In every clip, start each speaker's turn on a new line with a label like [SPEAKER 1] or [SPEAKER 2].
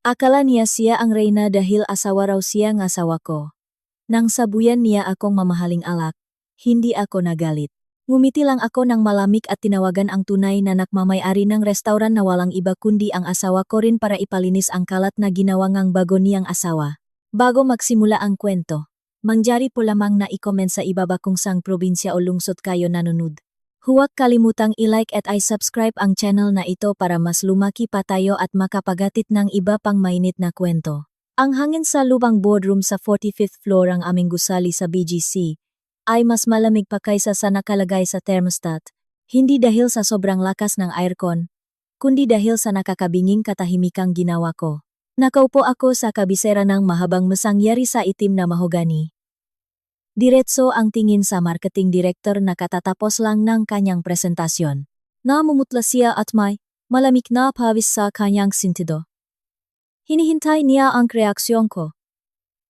[SPEAKER 1] Akala niya siya ang reyna dahil asawa raw siya ng asawa ko. Nang sabuyan niya akong mamahaling alak, hindi ako nagalit. Ngumiti lang ako ng malamig at tinawagan ang tunay na nagmamay-ari ng restauran na walang iba kundi ang asawa ko rin para ipalinis ang kalat na ginawa ngang bago niyang asawa. Bago magsimula ang kwento, mangyari po lamang na i-comment sa ibaba kung saang probinsya o lungsod kayo nanonood. Huwag kalimutang i-like at i-subscribe ang channel na ito para mas lumaki pa tayo at makapagatid ng iba pang mainit na kwento. Ang hangin sa lubang boardroom sa 45th floor ang aming gusali sa BGC ay mas malamig pa kaysa sa nakalagay sa thermostat, hindi dahil sa sobrang lakas ng aircon, kundi dahil sa nakakabinging katahimikang ginawa ko. Nakaupo ako sa kabisera ng mahabang masangyari sa itim na mahogani. Diretso ang tingin sa marketing director na katatapos lang ng kanyang presentasyon. Namumutla siya at may malamig na pawis sa kanyang sintido. Hinihintay niya ang reaksyon ko.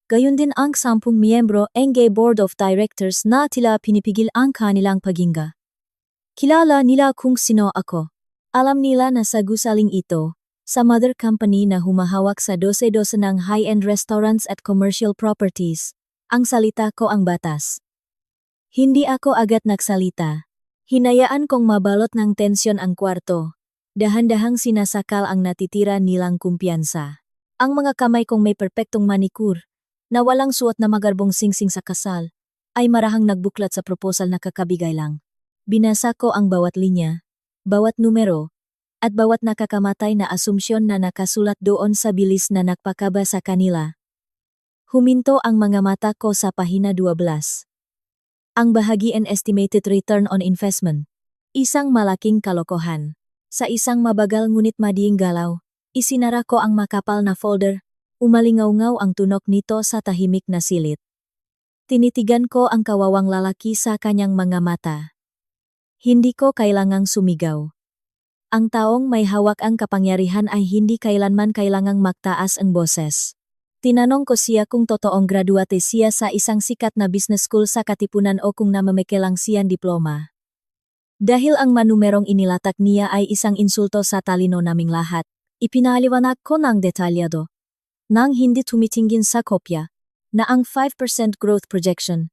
[SPEAKER 1] Gayun din ang 10 miyembro ng board of directors na tila pinipigil ang kanilang paghinga. Kilala nila kung sino ako. Alam nila na sa gusaling ito, sa mother company na humahawak sa 12 ng high-end restaurants at commercial properties, ang salita ko ang batas. Hindi ako agad nagsalita. Hinayaan kong mabalot ng tensyon ang kwarto. Dahan-dahang sinasakal ang natitira nilang kumpiyansa. Ang mga kamay kong may perpektong manicure, na walang suot na magarbong singsing sa kasal, ay marahang nagbuklat sa proposal na kakabigay lang. Binasa ko ang bawat linya, bawat numero, at bawat nakakamatay na asumpsyon na nakasulat doon sa bilis na nagpakaba sa kanila. Huminto ang mga mata ko sa pahina 12. Ang bahagi and estimated return on investment. Isang malaking kalokohan. Sa isang mabagal ngunit madiing galaw, isinara ko ang makapal na folder. Umalingaw-ngaw ang tunok nito sa tahimik na silid. Tinitigan ko ang kawawang lalaki sa kanyang mga mata. Hindi ko kailangang sumigaw. Ang taong may hawak ang kapangyarihan ay hindi kailanman kailangang magtaas ang boses. Tinanong ko siya kung totoong graduate siya sa isang sikat na business school sa Katipunan o kung namamakelang siyang diploma. Dahil ang manumerong inilatak niya ay isang insulto sa talino naming lahat, ipinaliwanag ko ng detalyado. Nang hindi tumitingin sa kopya, na ang 5% growth projection,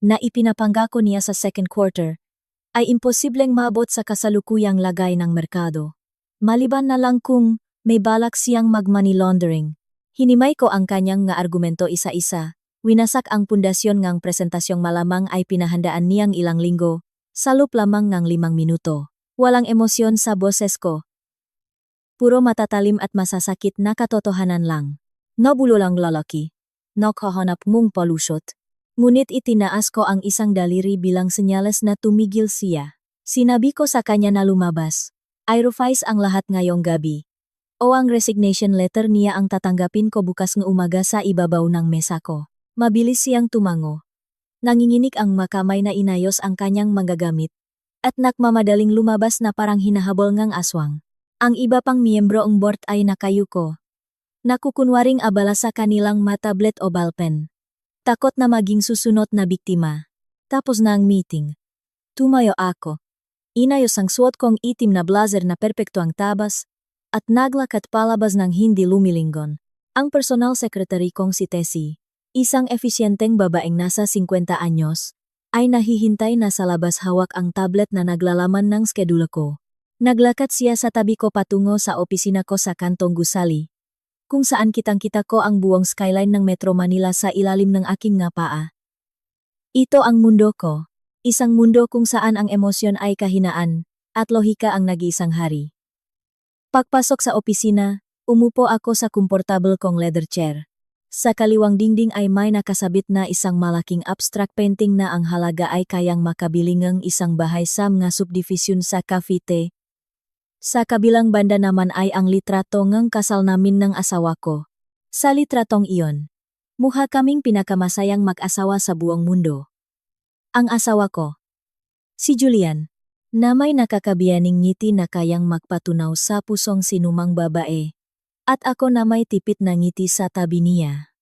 [SPEAKER 1] na ipinapangako niya sa second quarter, ay imposibleng maabot sa kasalukuyang lagay ng merkado. Maliban na lang kung may balak siyang mag-money laundering. Hinimay ko ang kanyang nga argumento isa-isa, winasak ang pundasyon ngang presentasyong malamang ay pinahandaan niyang ilang linggo, salup lamang ng 5 minuto. Walang emosyon sa boses ko. Puro matatalim at masasakit na katotohanan lang. Nabulo lang lalaki. Nakahanap mong palusot. Ngunit itinaas ko ang isang daliri bilang senyales na tumigil siya. Sinabi ko sa kanya na lumabas. I-revise ang lahat ngayong gabi. O ang resignation letter niya ang tatanggapin ko bukas ng umaga sa ibabaw ng mesa ko. Mabilis siyang tumango. Nanginginig ang makamay na inayos ang kanyang magagamit. At nakmamadaling lumabas na parang hinahabol ngang aswang. Ang iba pang miyembro ng board ay nakayuko. Nakukunwaring abala sa kanilang tablet o ballpen. Takot na maging susunod na biktima. Tapos na ang meeting. Tumayo ako. Inayos ang suot kong itim na blazer na perpekto ang tabas, at naglakad palabas ng hindi lumilingon. Ang personal secretary kong si Tessie, isang efisyenteng babaeng nasa 50 anyos, ay nahihintay na sa labas hawak ang tablet na naglalaman ng skedula ko. Naglakad siya sa tabi ko patungo sa opisina ko sa Kantong Gusali, kung saan kitang-kita ko ang buong skyline ng Metro Manila sa ilalim ng aking nga paa. Ito ang mundo ko, isang mundo kung saan ang emosyon ay kahinaan, at lohika ang nag-iisang hari. Pagpasok sa opisina, umupo ako sa komportable kong leather chair. Sa kaliwang dingding ay may nakasabit na isang malaking abstract painting na ang halaga ay kayang makabili ng isang bahay sa mga subdivision sa Cavite. Sa kabilang banda naman ay ang litrato ng kasal namin ng asawa ko. Sa litratong iyon, mukha kaming pinakamasayang mag-asawa sa buong mundo. Ang asawa ko, si Julian, na may nakakabiyaning ngiti na kayang magpatunaw sa pusong sinumang babae, at ako na may tipit na ngiti sa tabi niya.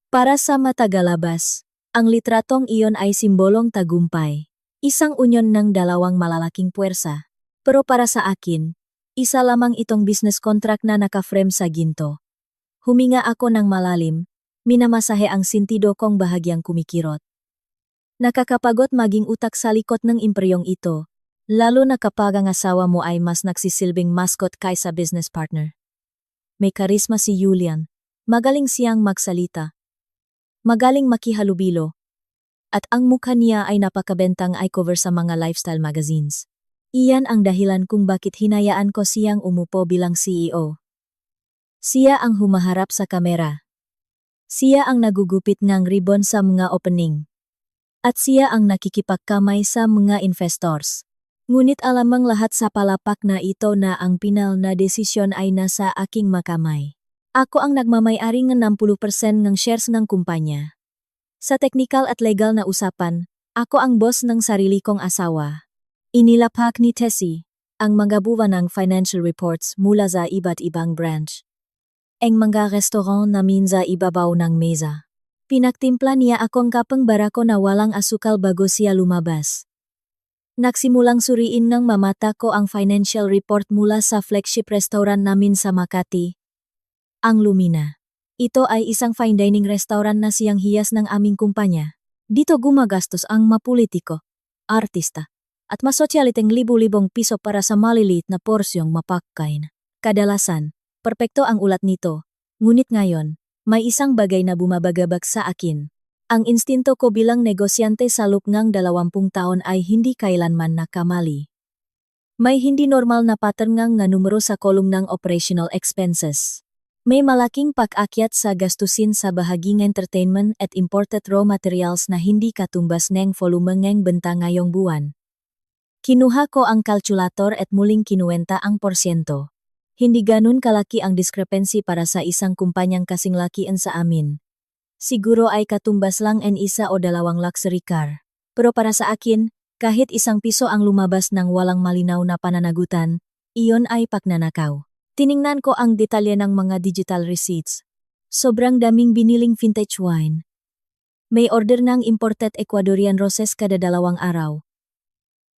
[SPEAKER 1] Para sa matagalabas, ang litratong iyon ay simbolong tagumpay, isang unyon ng dalawang malalaking puwersa. Pero para sa akin, isa lamang itong business contract na naka-frame sa ginto. Huminga ako ng malalim, minamasahe ang sintido kong bahagyang kumikirot. Nakakapagod maging utak sa likod ng imperyong ito, lalo na kapag ang asawa mo ay mas nagsisilbing mascot kaysa business partner. May karisma si Julian, magaling siyang magsalita, magaling makihalubilo, at ang mukha niya ay napakabentang ay cover sa mga lifestyle magazines. Iyan ang dahilan kung bakit hinayaan ko siyang umupo bilang CEO. Siya ang humaharap sa kamera. Siya ang nagugupit ng ribbon sa mga opening. At siya ang nakikipagkamay sa mga investors. Ngunit alamang lahat sa palapak na ito na ang pinal na desisyon ay nasa aking makamay. Ako ang nagmamay-ari ng 60% ng shares ng kumpanya. Sa technical at legal na usapan, ako ang boss ng sarili kong asawa. Inilapak ni Tessie ang mga buwan ng financial reports mula sa iba't ibang branch. Ang mga restaurant namin sa ibabaw ng mesa. Pinagtimpla niya akong kapang barako na walang asukal bago siya lumabas. Nagsimulang suriin ng mamata ko ang financial report mula sa flagship restaurant namin sa Makati, ang Lumina. Ito ay isang fine dining restaurant na siyang hiyas ng aming kumpanya. Dito gumagastos ang mapolitiko, artista, at masosyaliteng libu-libong piso para sa maliliit na porsyong mapakain. Kadalasan, perpekto ang ulat nito, ngunit ngayon, may isang bagay na bumabagabag sa akin. Ang instinto ko bilang negosyante sa loob ng 20 taon ay hindi kailanman nakamali. May hindi normal na pattern nga numero sa kolum ng operational expenses. May malaking pag-akyat sa gastusin sa bahaging entertainment at imported raw materials na hindi katumbas ng volume ng benta ngayong buwan. Kinuha ko ang kalkulator at muling kinuwenta ang porsyento. Hindi ganun kalaki ang discrepancy para sa isang kumpanyang kasing lakian sa amin. Siguro ay katumbas lang en isa o dalawang luxury car. Pero para sa akin, kahit isang piso ang lumabas ng walang malinaw na pananagutan, iyon ay pagnanakaw. Tiningnan ko ang detalye ng mga digital receipts. Sobrang daming biniling vintage wine. May order ng imported Ecuadorian roses kada 2 araw.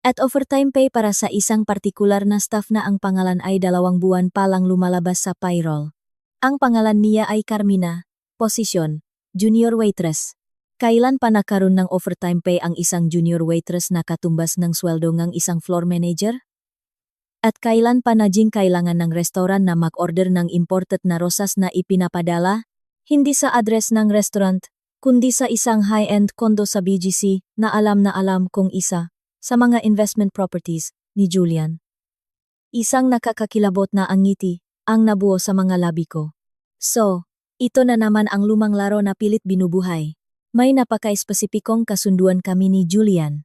[SPEAKER 1] At overtime pay para sa isang partikular na staff na ang pangalan ay 2 buwan pa lang lumalabas sa payroll. Ang pangalan niya ay Carmina, posisyon, junior waitress. Kailan pa nakaroon ng overtime pay ang isang junior waitress na katumbas ng sweldo ng isang floor manager? At kailan pa naging kailangan ng restaurant na mag-order ng imported na rosas na ipinapadala? Hindi sa address ng restaurant, kundi sa isang high-end condo sa BGC na alam kong isa sa mga investment properties ni Julian. Isang nakakakilabot na ang ngiti ang nabuo sa mga labi ko. So, ito na naman ang lumang laro na pilit binubuhay. May napaka-espesipikong kasunduan kami ni Julian.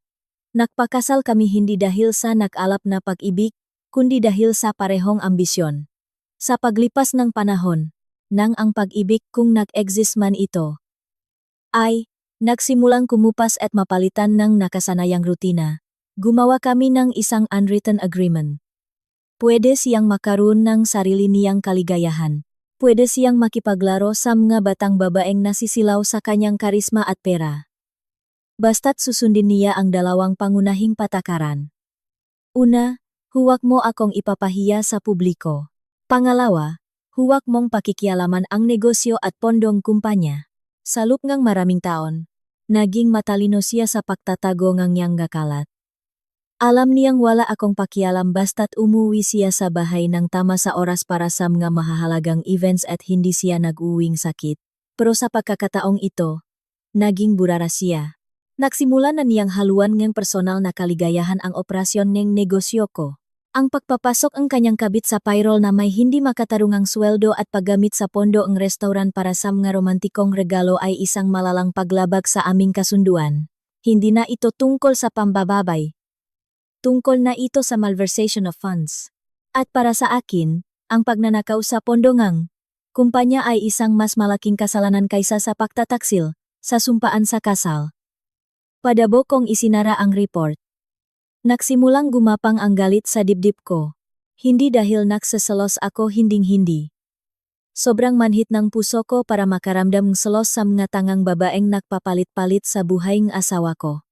[SPEAKER 1] Nagpakasal kami hindi dahil sa nag-alap na pag-ibig, kundi dahil sa parehong ambisyon. Sa paglipas ng panahon, nang ang pag-ibig kung nag-exist man ito, ay nagsimulang kumupas at mapalitan ng nakasanayang rutina. Gumawa kami ng isang unwritten agreement. Pwede siyang makaroon ng sarili niyang kaligayahan. Pwede siyang makipaglaro sa mga batang babaeng nasisilaw sa kanyang karisma at pera. Basta't susundin niya ang 2 pangunahing patakaran. Una, huwag mo akong ipapahiya sa publiko. Pangalawa, huwag mong pakikialaman ang negosyo at pondong kumpanya. Sa loob ng maraming taon, naging matalino siya sa pagtatago ng niyang gakalat. Alam niyang wala akong pakialam basta't umuwi siya sa bahay ng tama sa oras para sa mga mahahalagang events at hindi siya nag-uwing sakit. Pero sa pagkakataong ito, naging burara siya. Nagsimula na niyang haluan ng personal na kaligayahan ang operasyon ng negosyo ko. Ang pagpapasok ang kanyang kabit sa payroll na may hindi makatarungang sweldo at paggamit sa pondo ang restaurant para sa mga romantikong regalo ay isang malalang paglabag sa aming kasunduan. Hindi na ito tungkol sa pambababay. Tungkol na ito sa malversation of funds. At para sa akin, ang pagnanakaw sa pondo ng kumpanya ay isang mas malaking kasalanan kaysa sa pagtataksil sa sumpaan sa kasal. Padabo kong isinara ang report. Nagsimulang gumapang ang galit sa dibdib ko. Hindi dahil nagsaselos ako hinding-hindi. Sobrang manhit ng puso ko para makaramdam ng selos sa mga tangang babaeng nagpapalit-palit sa buhay ng asawa ko.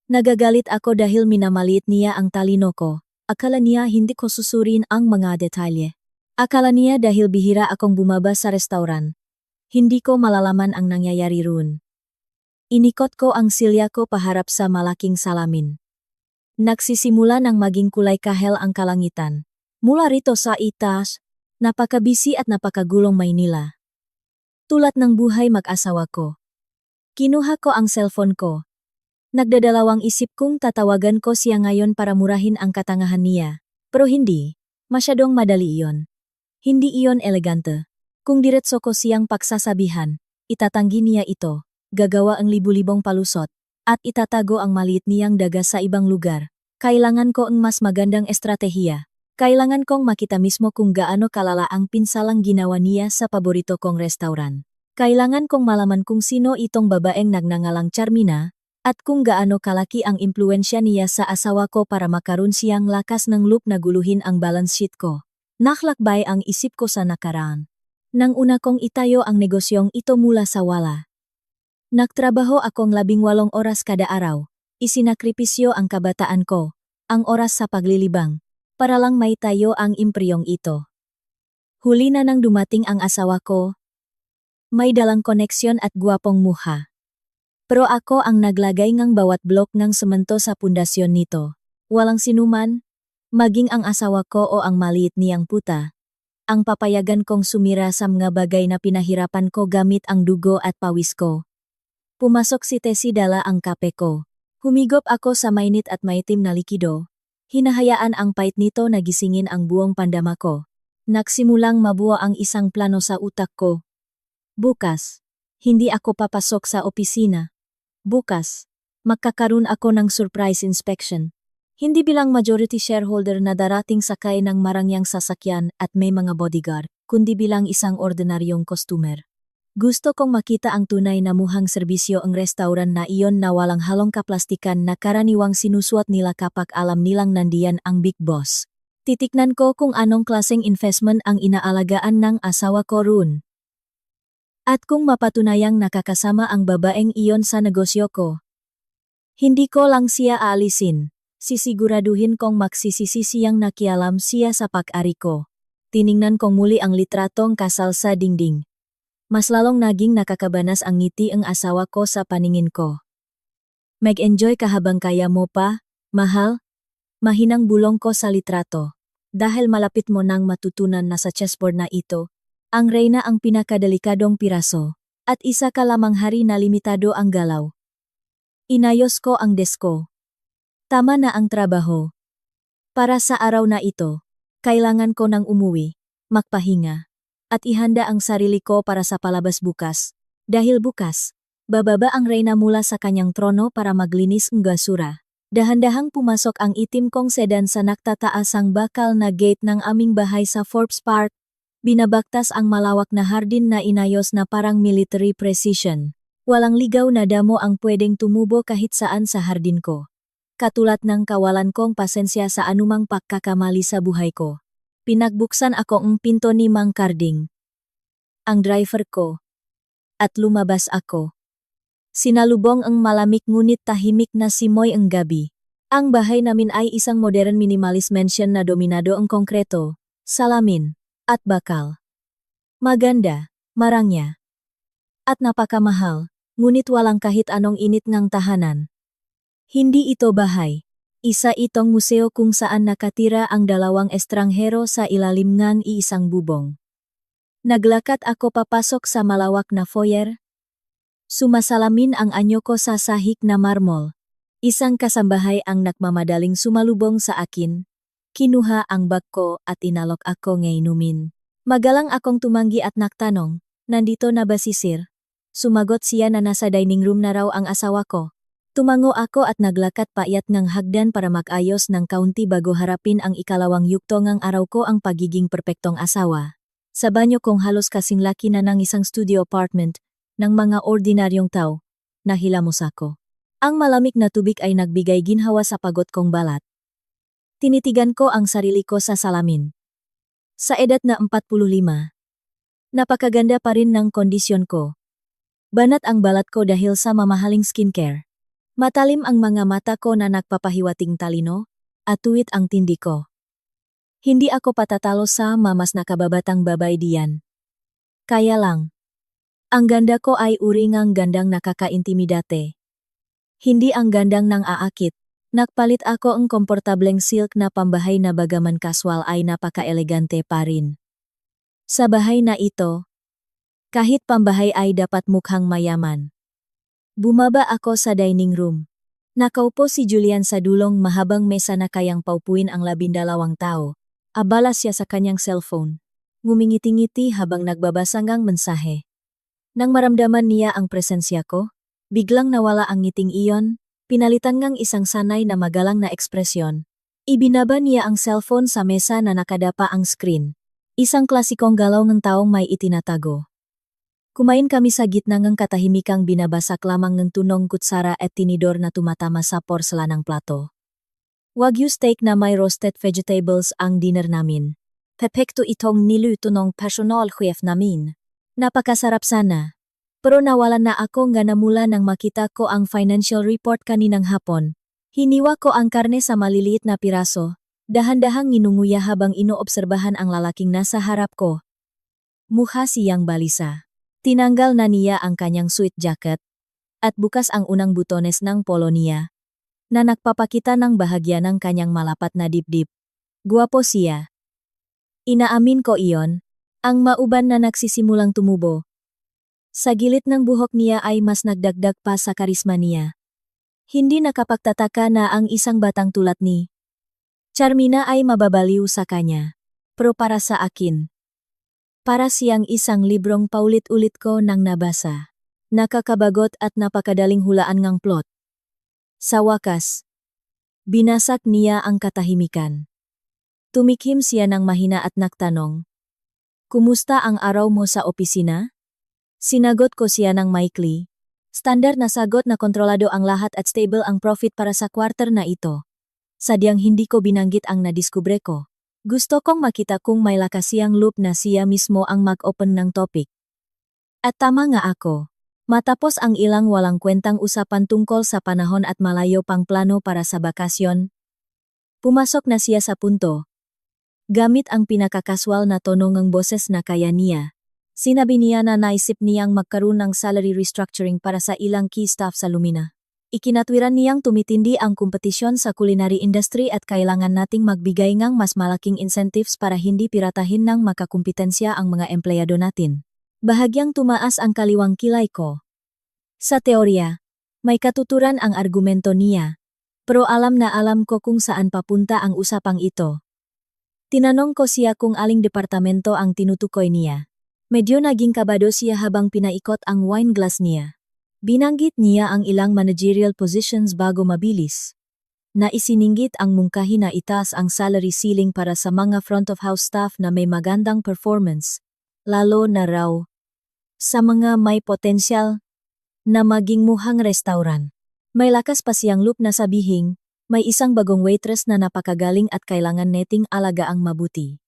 [SPEAKER 1] Nagagalit ako dahil minamaliit niya ang talino ko. Akala niya hindi ko susurin ang mga detalye. Akala niya dahil bihira akong bumaba sa restauran. Hindi ko malalaman ang nangyayari roon. Inikot ko ang silya ko paharap sa malaking salamin. Nagsisimula ng maging kulay kahel ang kalangitan. Mula rito sa itaas, napakabisi at napakagulong Maynila. Tulad ng buhay mag-asawa ko. Kinuha ko ang cellphone ko. Nagdadalawang isip kung tatawagan ko siya ngayon para murahin ang katangahan niya. Pero hindi. Masyadong madali iyon. Hindi iyon elegante. Kung diretso ko siyang pagsasabihan, itatanggi niya ito, gagawa ang libu-libong palusot, at itatago ang maliit niyang daga sa ibang lugar. Kailangan ko ang mas magandang estratehiya. Kailangan kong makita mismo kung gaano kalala ang pinsalang ginawa niya sa paborito kong restauran. Kailangan kong malaman kung sino itong babaeng nagngangalang Charmina, at kung gaano kalaki ang impluensya niya sa asawa ko para makaroon siyang lakas ng loob na guluhin ang balance sheet ko. Naklakbay ang isip ko sa nakaraan. Nang una kong itayo ang negosyong ito mula sa wala. Nagtrabaho akong 18 oras kada araw. Isinakripisyo ang kabataan ko, ang oras sa paglilibang, para lang maitayo ang impriyong ito. Huli na nang dumating ang asawa ko. May dalang koneksyon at guwapong mukha. Pero ako ang naglagay ng bawat blok ng semento sa pundasyon nito. Walang sinuman, maging ang asawa ko o ang maliit niyang puta, ang papayagan kong sumira sa mga bagay na pinahirapan ko gamit ang dugo at pawis ko. Pumasok si Tessie, dala ang kape ko. Humigop ako sa mainit at maitim na likido. Hinahayaan ang pait nito na gisingin ang buong pandama ko. Nagsimulang mabuo ang isang plano sa utak ko. Bukas, hindi ako papasok sa opisina. Bukas, magkakaroon ako ng surprise inspection. Hindi bilang majority shareholder na darating sakay ng marangyang sasakyan at may mga bodyguard, kundi bilang isang ordinaryong customer. Gusto kong makita ang tunay na muhang serbisyo ang restauran na iyon na walang halong kaplastikan na karaniwang sinusuot nila kapag alam nilang nandiyan ang big boss. Titiknan ko kung anong klaseng investment ang inaalagaan ng asawa ko roon. At kung mapatunayang nakakasama ang babaeng iyon sa negosyo ko. Hindi ko lang siya aalisin. Sisiguraduhin kong magsisisi siyang nakialam siya sa pag-ari ko. Tiningnan kong muli ang litratong kasal sa dingding. Mas lalong naging nakakabanas ang ngiti ang asawa ko sa paningin ko. Mag-enjoy ka habang kaya mo pa, mahal? Mahinang bulong ko sa litrato. Dahil malapit mo nang matutunan na sa chessboard na ito, ang reyna ang pinakadelikadong piraso, at isa ka lamang hari na limitado ang galaw. Inayos ko ang desko. Tama na ang trabaho. Para sa araw na ito, kailangan ko nang umuwi, magpahinga, at ihanda ang sarili ko para sa palabas bukas. Dahil bukas, bababa ang reyna mula sa kanyang trono para maglinis ng basura. Dahan-dahang pumasok ang itim kong sedan sa naktataasang bakal na gate ng aming bahay sa Forbes Park. Binabaktas ang malawak na hardin na inayos na parang military precision. Walang ligaw na damo ang pwedeng tumubo kahit saan sa hardin ko. Katulad ng kawalan kong pasensya sa anumang pagkakamali sa buhay ko. Pinagbuksan ako ang pinto ni Mang Carding, ang driver ko, at lumabas ako. Sinalubong ang malamig ngunit tahimik na simoy ang gabi. Ang bahay namin ay isang modern minimalist mansion na dominado ang konkreto, salamin, at bakal. Maganda, marangya, at napakamahal, ngunit walang kahit anong init ng tahanan. Hindi ito bahay. Isa itong museo kung saan nakatira ang 2 estranghero sa ilalim ng iisang bubong. Naglakad ako papasok sa malawak na foyer. Sumasalamin ang anyo ko sa sahig na marmol. Isang kasambahay ang nagmamadaling sumalubong sa akin. Kinuha ang bag ko at inalok ako ngainumin. Magalang akong tumanggi at nagtanong, nandito na ba si Sir? Sumagot siya na nasa dining room na raw ang asawa ko. Tumango ako at naglakad payat ng hagdan para mag-ayos ng kaunti bago harapin ang ikalawang yugto ng araw ko, ang pagiging perpektong asawa. Sa banyo kong halos kasing laki na ng isang studio apartment ng mga ordinaryong tao, nahilamos ako. Ang malamig na tubig ay nagbigay ginhawa sa pagod kong balat. Tinitigan ko ang sarili ko sa salamin. Sa edad na 45, napakaganda pa rin ng kondisyon ko. Banat ang balat ko dahil sa mamahaling skincare. Matalim ang mga mata ko na nagpapahiwating talino, at tuwid ang tindi ko. Hindi ako patatalo sa mas nakababatang babay diyan. Kaya lang. Ang ganda ko ay uringang gandang nakakaintimidate. Hindi ang gandang nang aakit. Nagpalit ako ang komportableng silk na pambahay na bagaman kaswal ay napaka-elegante pa rin. Sa bahay na ito, kahit pambahay ay dapat mukhang mayaman. Bumaba ako sa dining room. Nakaupo si Julian sa dulong mahabang mesa na kayang paupuin ang 12 tao. Abala siya sa kanyang cellphone. Ngumingiti-ngiti habang nagbabasa ngang mensahe. Nang maramdaman niya ang presensya ko, biglang nawala ang ngiting iyon, pinalitan ngang isang sanay na magalang na ekspresyon. Ibinaba niya ang cellphone sa mesa na nakadapa ang screen. Isang klasikong galaw ng taong may itinatago. Kumain kami sa gitna ng katahimikang binabasak lamang ng tunong kutsara at tinidor na tumatama sa porselanang plato. Wagyu steak na may roasted vegetables ang dinner namin. Pepekto itong niluto ng personal chef namin. Napakasarap sana. Pero nawalan na ako nga namula nang makita ko ang financial report kaninang hapon. Hiniwa ko ang karne sa maliliit na piraso. Dahan-dahang nginunguya habang inoobserbahan ang lalaking nasa harap ko. Mukha siyang balisa. Tinanggal na niya ang kanyang suit jacket at bukas ang unang butones ng polo niya na nagpapakita ng bahagya ng kanyang malapat na dibdib. Guwapo siya. Inaamin ko iyon, ang mauban na nagsisimulang tumubo. Sa gilid ng buhok niya ay mas nagdagdag pa sa karisma niya. Hindi nakapagtataka na ang isang batang tulad ni Charmina ay mababaliw sa kanya. Pero para sa akin, para siyang isang librong paulit-ulit ko nang nabasa. Nakakabagot at napakadaling hulaan ngang plot. Sa wakas, binasak niya ang katahimikan. Tumikhim siya ng mahina at nagtanong, "Kumusta ang araw mo sa opisina?" Sinagot ko siya ng maikli. Standard na sagot na kontrolado ang lahat at stable ang profit para sa quarter na ito. Sadyang hindi ko binanggit ang nadiskubre ko. Gusto kong makita kung may lakas siyang loop na siya mismo ang mag-open ng topic. At tama nga ako. Matapos ang ilang walang kwentang usapan tungkol sa panahon at malayo pang plano para sa bakasyon, pumasok na siya sa punto. Gamit ang pinakakaswal na tono ng boses na kaya niya, sinabi niya na naisip niyang magkaroon ng salary restructuring para sa ilang key staff sa Lumina. Ikinatwiran niyang tumitindi ang kompetisyon sa culinary industry at kailangan nating magbigay ng mas malaking incentives para hindi piratahin ng makakumpetensya ang mga empleyado natin. Bahagyang tumaas ang kaliwang kilay ko. Sa teorya, may katuturan ang argumento niya, pero alam na alam ko kung saan papunta ang usapang ito. Tinanong ko siya kung aling departamento ang tinutukoy niya. Medyo naging kabado siya habang pinaikot ang wine glass niya. Binanggit niya ang ilang managerial positions bago mabilis. Naisiningit ang mungkahi na itaas ang salary ceiling para sa mga front of house staff na may magandang performance, lalo na raw sa mga may potensyal na maging muhang restaurant. May lakas pa siyang loop na sabihing, may isang bagong waitress na napakagaling at kailangan neting alagaang mabuti.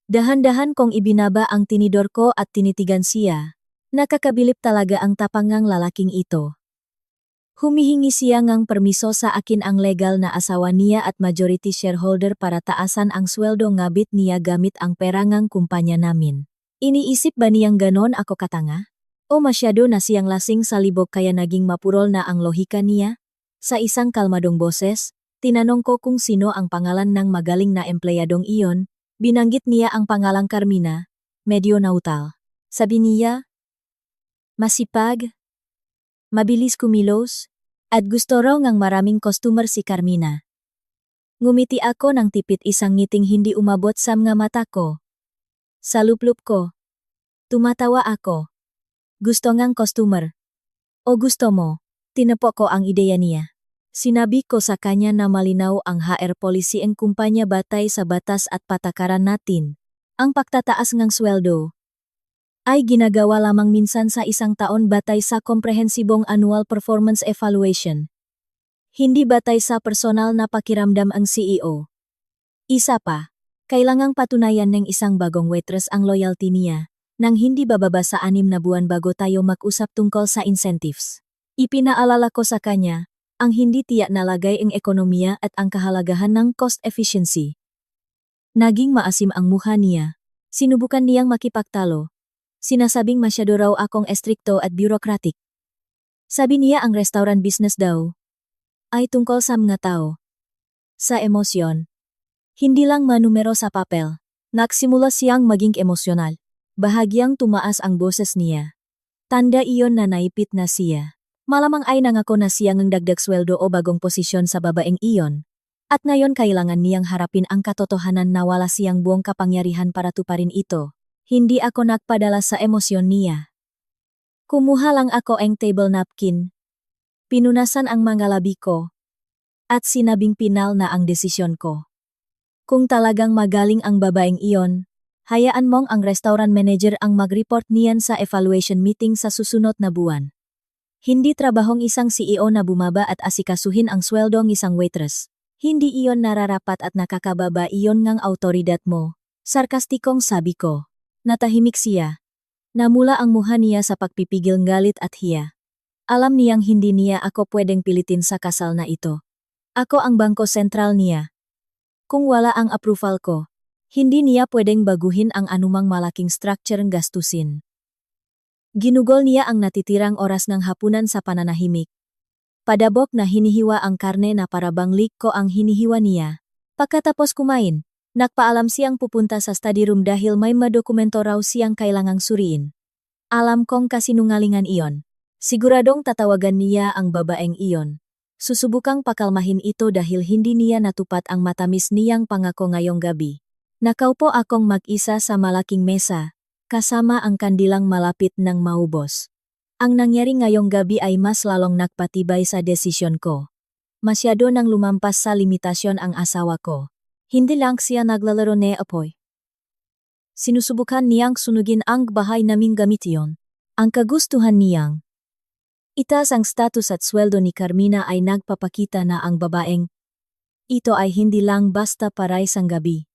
[SPEAKER 1] Dahan-dahan kong ibinaba ang tinidor ko at tinitigan siya. Nakakabilib talaga ang tapangang lalaking ito. Humihingi siya ngang permiso sa akin ang legal na asawa niya at majority shareholder para taasan ang sweldo ngabit niya gamit ang perangang kumpanya namin. Iniisip ba niyang ganon ako katanga? O masyado na siyang lasing sa libog kaya naging mapurol na ang lohika niya? Sa isang kalmadong boses, tinanong ko kung sino ang pangalan ng magaling na empleyadong iyon. Binanggit niya ang pangalang Carmina, medyo nautal. Sabi niya, masipag, mabilis kumilos, at gusto raw ngang maraming customer si Carmina. Ngumiti ako ng tipit, isang ngiting hindi umabot sa mga mata ko. Sa luplup ko, tumatawa ako. Gusto ngang customer. O gusto mo? Tinapok ko ang ideya niya. Sinabi ko sa kanya na malinaw ang HR policy ng kumpanya batay sa batas at patakaran natin. Ang pagtataas ng sweldo ay ginagawa lamang minsan sa isang taon batay sa komprehensibong annual performance evaluation. Hindi batay sa personal na pakiramdam ang CEO. Isa pa, kailangang patunayan ng isang bagong waitress ang loyalty niya, nang hindi bababa sa 6 na buwan bago tayo mag-usap tungkol sa incentives. Ipinaalala ko sa kanya, ang hindi tiyak na lagay ang ekonomiya at ang kahalagahan ng cost efficiency. Naging maasim ang mukha niya. Sinubukan niyang makipagtalo. Sinasabing masyado raw akong estrikto at bureaucratic. Sabi niya ang restaurant business daw ay tungkol sa mga tao. Sa emosyon. Hindi lang manumero sa papel. Nagsimula siyang maging emosyonal. Bahagyang tumaas ang boses niya. Tanda iyon na naipit na siya. Malamang ay nangako na siyang ng dagdag sweldo o bagong posisyon sa babaeng iyon. At ngayon kailangan niyang harapin ang katotohanan na wala siyang buong kapangyarihan para tuparin ito. Hindi ako nagpadala sa emosyon niya. Kumuha lang ako ang table napkin. Pinunasan ang mga labi ko. At sinabing pinal na ang desisyon ko. Kung talagang magaling ang babaeng iyon, hayaan mong ang restaurant manager ang mag-report niyan sa evaluation meeting sa susunod na buwan. Hindi trabahong isang CEO na bumaba at asikasuhin ang sweldo ng isang waitress. Hindi iyon nararapat at nakakababa iyon ngang autoridad mo. Sarkastikong sabi ko. Natahimik siya. Namula ang mukha niya sa pagpipigil galit at hiya. Alam niyang hindi niya ako pwedeng pilitin sa kasal na ito. Ako ang bangko sentral niya. Kung wala ang approval ko, hindi niya pwedeng baguhin ang anumang malaking structure ng gastusin. Ginugol niya ang natitirang oras ng hapunan sa pananahimik. Padabok na hinihiwa ang karne na para banglik ko ang hinihiwa niya. Pagkatapos kumain, nagpaalam siyang pupunta sa study room dahil may madokumento raw siyang kailangang suriin. Alam kong kasinungalingan iyon. Siguradong tatawagan niya ang babaeng iyon. Susubukang pakalmahin ito dahil hindi niya natupad ang matamis niyang pangako ngayong gabi. Nakaupo akong mag-isa sa malaking mesa, kasama ang kandilang malapit ng maubos. Ang nangyari ngayong gabi ay mas lalong nagpatibay sa desisyon ko. Masyado nang lumampas sa limitasyon ang asawa ko. Hindi lang siya naglalaro ne apoy. Sinusubukan niyang sunugin ang bahay naming gamit iyon. Ang kagustuhan niyang itaas ang status at sweldo ni Carmina ay nagpapakita na ang babaeng ito ay hindi lang basta para isang gabi.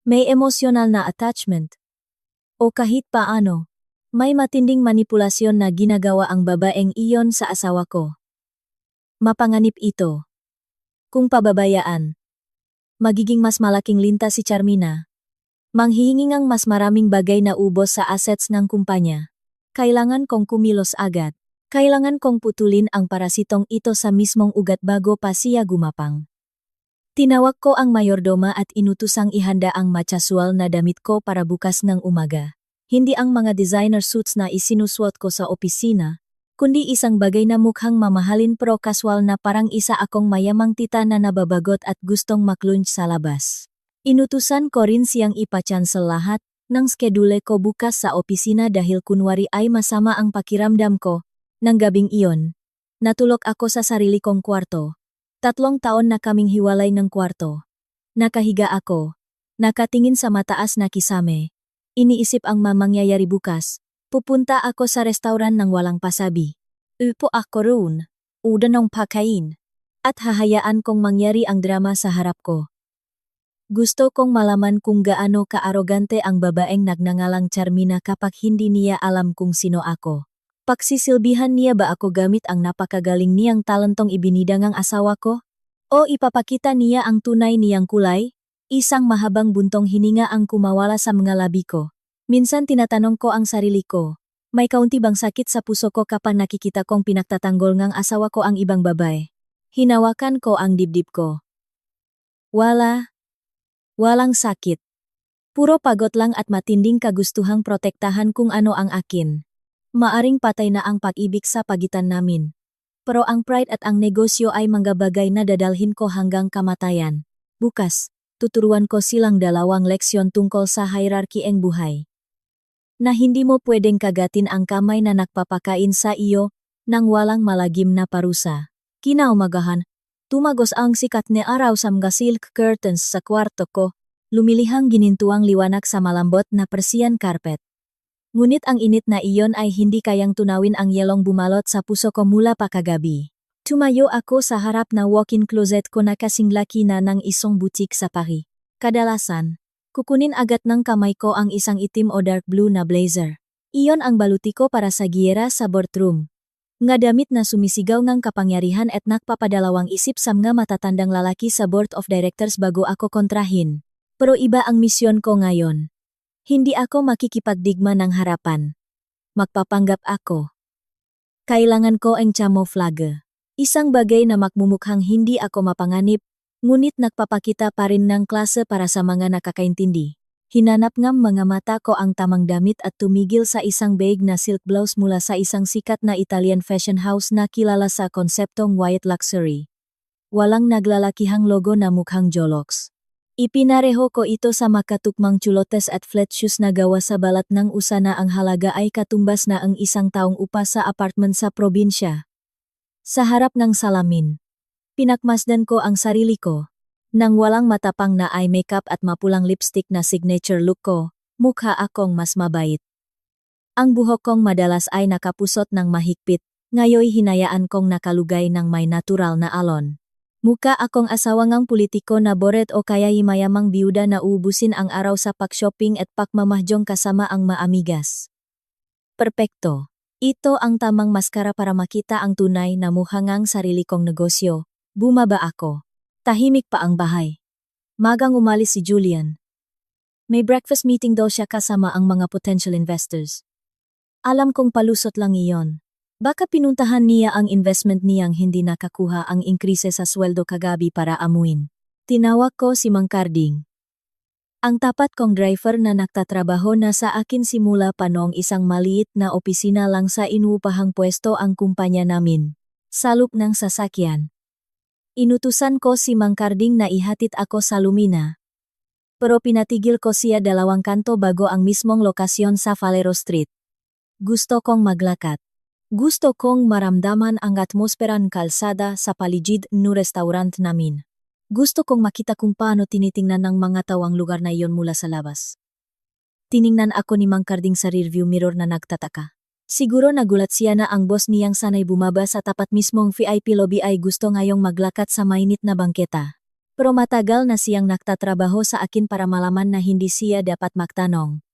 [SPEAKER 1] May emosyonal na attachment. O kahit paano, may matinding manipulasyon na ginagawa ang babaeng iyon sa asawa ko. Mapanganib ito. Kung pababayaan, magiging mas malaking linta si Carmina. Manghihingi ngang mas maraming bagay na ubos sa assets ng kumpanya. Kailangan kong kumilos agad. Kailangan kong putulin ang parasitong ito sa mismong ugat bago pa siya gumapang. Tinawag ko ang mayordoma at inutusang ihanda ang matsasual na damit ko para bukas ng umaga. Hindi ang mga designer suits na isinusuot ko sa opisina, kundi isang bagay na mukhang mamahalin pero casual na parang isa akong mayamang tita na nababagot at gustong maklunch sa labas. Inutusan ko rin siyang ipa-cancel lahat ng skedule ko bukas sa opisina dahil kunwari ay masama ang pakiramdam ko. Nang gabing iyon, natulog ako sa sarili kong kwarto. 3 taon na kaming hiwalay ng kwarto. Nakahiga ako, nakatingin sa mataas na kisame. Iniisip ang mamangyayari bukas. Pupunta ako sa restaurant ng walang pasabi. Upo ako roon, udan ng pakain. At hahayaan kong mangyari ang drama sa harap ko. Gusto kong malaman kung gaano ka-arogante ang babaeng nagnangalang Carmina kapag hindi niya alam kung sino ako. Pagsisilbihan niya ba ako gamit ang napakagaling niyang talentong ibinidang ang asawa ko? O ipapakita niya ang tunay niyang kulay? Isang mahabang buntong hininga ang kumawala sa mga labi ko. Minsan tinatanong ko ang sarili ko, may kaunti bang sakit sa puso ko kapag nakikita kong pinagtatanggol ngang asawa ko ang ibang babae? Hinawakan ko ang dibdib ko. Walang sakit. Puro pagod lang at matinding kagustuhang protektahan kung ano ang akin. Maaring patay na ang pag-ibig sa pagitan namin. Pero ang pride at ang negosyo ay mga bagay na dadalhin ko hanggang kamatayan. Bukas, tuturuan ko silang 2 leksyon tungkol sa hierarchy ng buhay. Na hindi mo pwedeng kagatin ang kamay na nagpapakain sa iyo nang walang malagim na parusa. Kinaumagahan, tumagos ang sikat na araw sa mga silk curtains sa kwarto ko, lumilihang ginintuang liwanag sa malambot na Persian carpet. Ngunit ang init na iyon ay hindi kayang tunawin ang yelong bumalot sa puso ko mula pa kagabi. Tumayo ako sa harap na walk-in closet ko na kasing laki na ng isang butik sa Paris. Kadalasan, kukunin agad ng kamay ko ang isang itim o dark blue na blazer. Iyon ang baluti ko para sa giyera sa boardroom. Nga damit na sumisigaw ng kapangyarihan at nagpapadalawang isip sa mga matatandang lalaki sa board of directors bago ako kontrahin. Pero iba ang misyon ko ngayon. Hindi ako makikipagdigma ng harapan. Magpapanggap ako. Kailangan ko ang camouflage. Isang bagay na magmumukhang hindi ako mapanganib, ngunit nagpapakita pa rin ng klase para sa mga nakakaintindi. Hinanap ng mga mata ko ang tamang damit at tumigil sa isang bag na silk blouse mula sa isang sikat na Italian fashion house na kilala sa konseptong white luxury. Walang naglalakihang logo na mukhang jologs. Ipinareho ko ito sa makatukmang chulotes at flat shoes na gawa sa balat ng usa na ang halaga ay katumbas na ang isang taong upa sa apartment sa probinsya. Sa harap ng salamin, pinakmasdan ko ang sarili ko. Nang walang matapang na eye makeup at mapulang lipstick na signature look ko, mukha akong mas mabait. Ang buhok kong madalas ay nakapusot ng mahigpit, ngayoy hinayaan kong nakalugay ng may natural na alon. Mukha akong asawangang politiko na boret o kaya mayamang biyuda na uubusin ang araw sa pak-shopping at pakmamahjong kasama ang maamigas. Perpekto. Ito ang tamang maskara para makita ang tunay na muhangang sarili kong negosyo. Bumaba ako. Tahimik pa ang bahay. Magang umalis si Julian. May breakfast meeting daw siya kasama ang mga potential investors. Alam kong palusot lang iyon. Baka pinuntahan niya ang investment niyang hindi nakakuha ang inkrise sa sweldo kagabi para amuin. Tinawag ko si Mang Carding. Ang tapat kong driver na nagtatrabaho na sa akin simula pa noong isang maliit na opisina lang sa inuupahang pwesto ang kumpanya namin. Salop ng sasakyan. Inutusan ko si Mang Carding na ihatid ako sa Lumina. Pero pinatigil ko siya 2 kanto bago ang mismong lokasyon sa Valero Street. Gusto kong maglakad. Gusto kong maramdaman ang atmosferan kalsada sa paligid ng restaurant namin. Gusto kong makita kung paano tinitingnan ng mga tao ang lugar na iyon mula sa labas. Tiningnan ako ni Mang Carding sa rearview mirror na nagtataka. Siguro nagulat siya na ang boss niyang sanay bumaba sa tapat mismong VIP lobby ay gusto ngayong maglakat sa mainit na bangketa. Pero matagal na siyang nagtatrabaho sa akin para malaman na hindi siya dapat magtanong.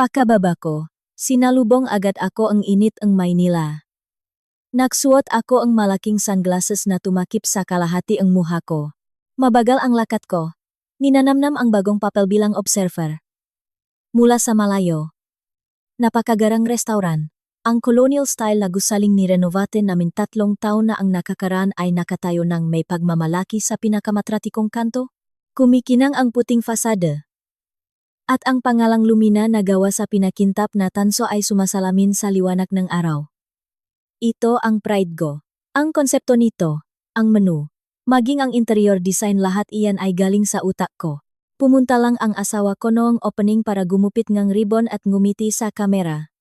[SPEAKER 1] Pakababa ko. Sinalubong agad ako ang init ng Maynila. Nagsuot ako ang malaking sunglasses na tumakip sa kalahati ang muha ko. Mabagal ang lakat ko. Ninanamnam ang bagong papel bilang observer. Mula sa malayo. Napakagarang restaurant. Ang colonial style na gusaling nirenovate namin 3 taon na ang nakakaraan ay nakatayo ng may pagmamalaki sa pinakamatratikong kanto. Kumikinang ang puting fasada. At ang pangalang Lumina na gawa sa pinakintap na tanso ay sumasalamin sa liwanag ng araw. Ito ang pride ko. Ang konsepto nito, ang menu, maging ang interior design lahat iyan ay galing sa utak ko. Pumunta lang ang asawa ko noong opening para gumupit ng ribbon at ngumiti sa kamera.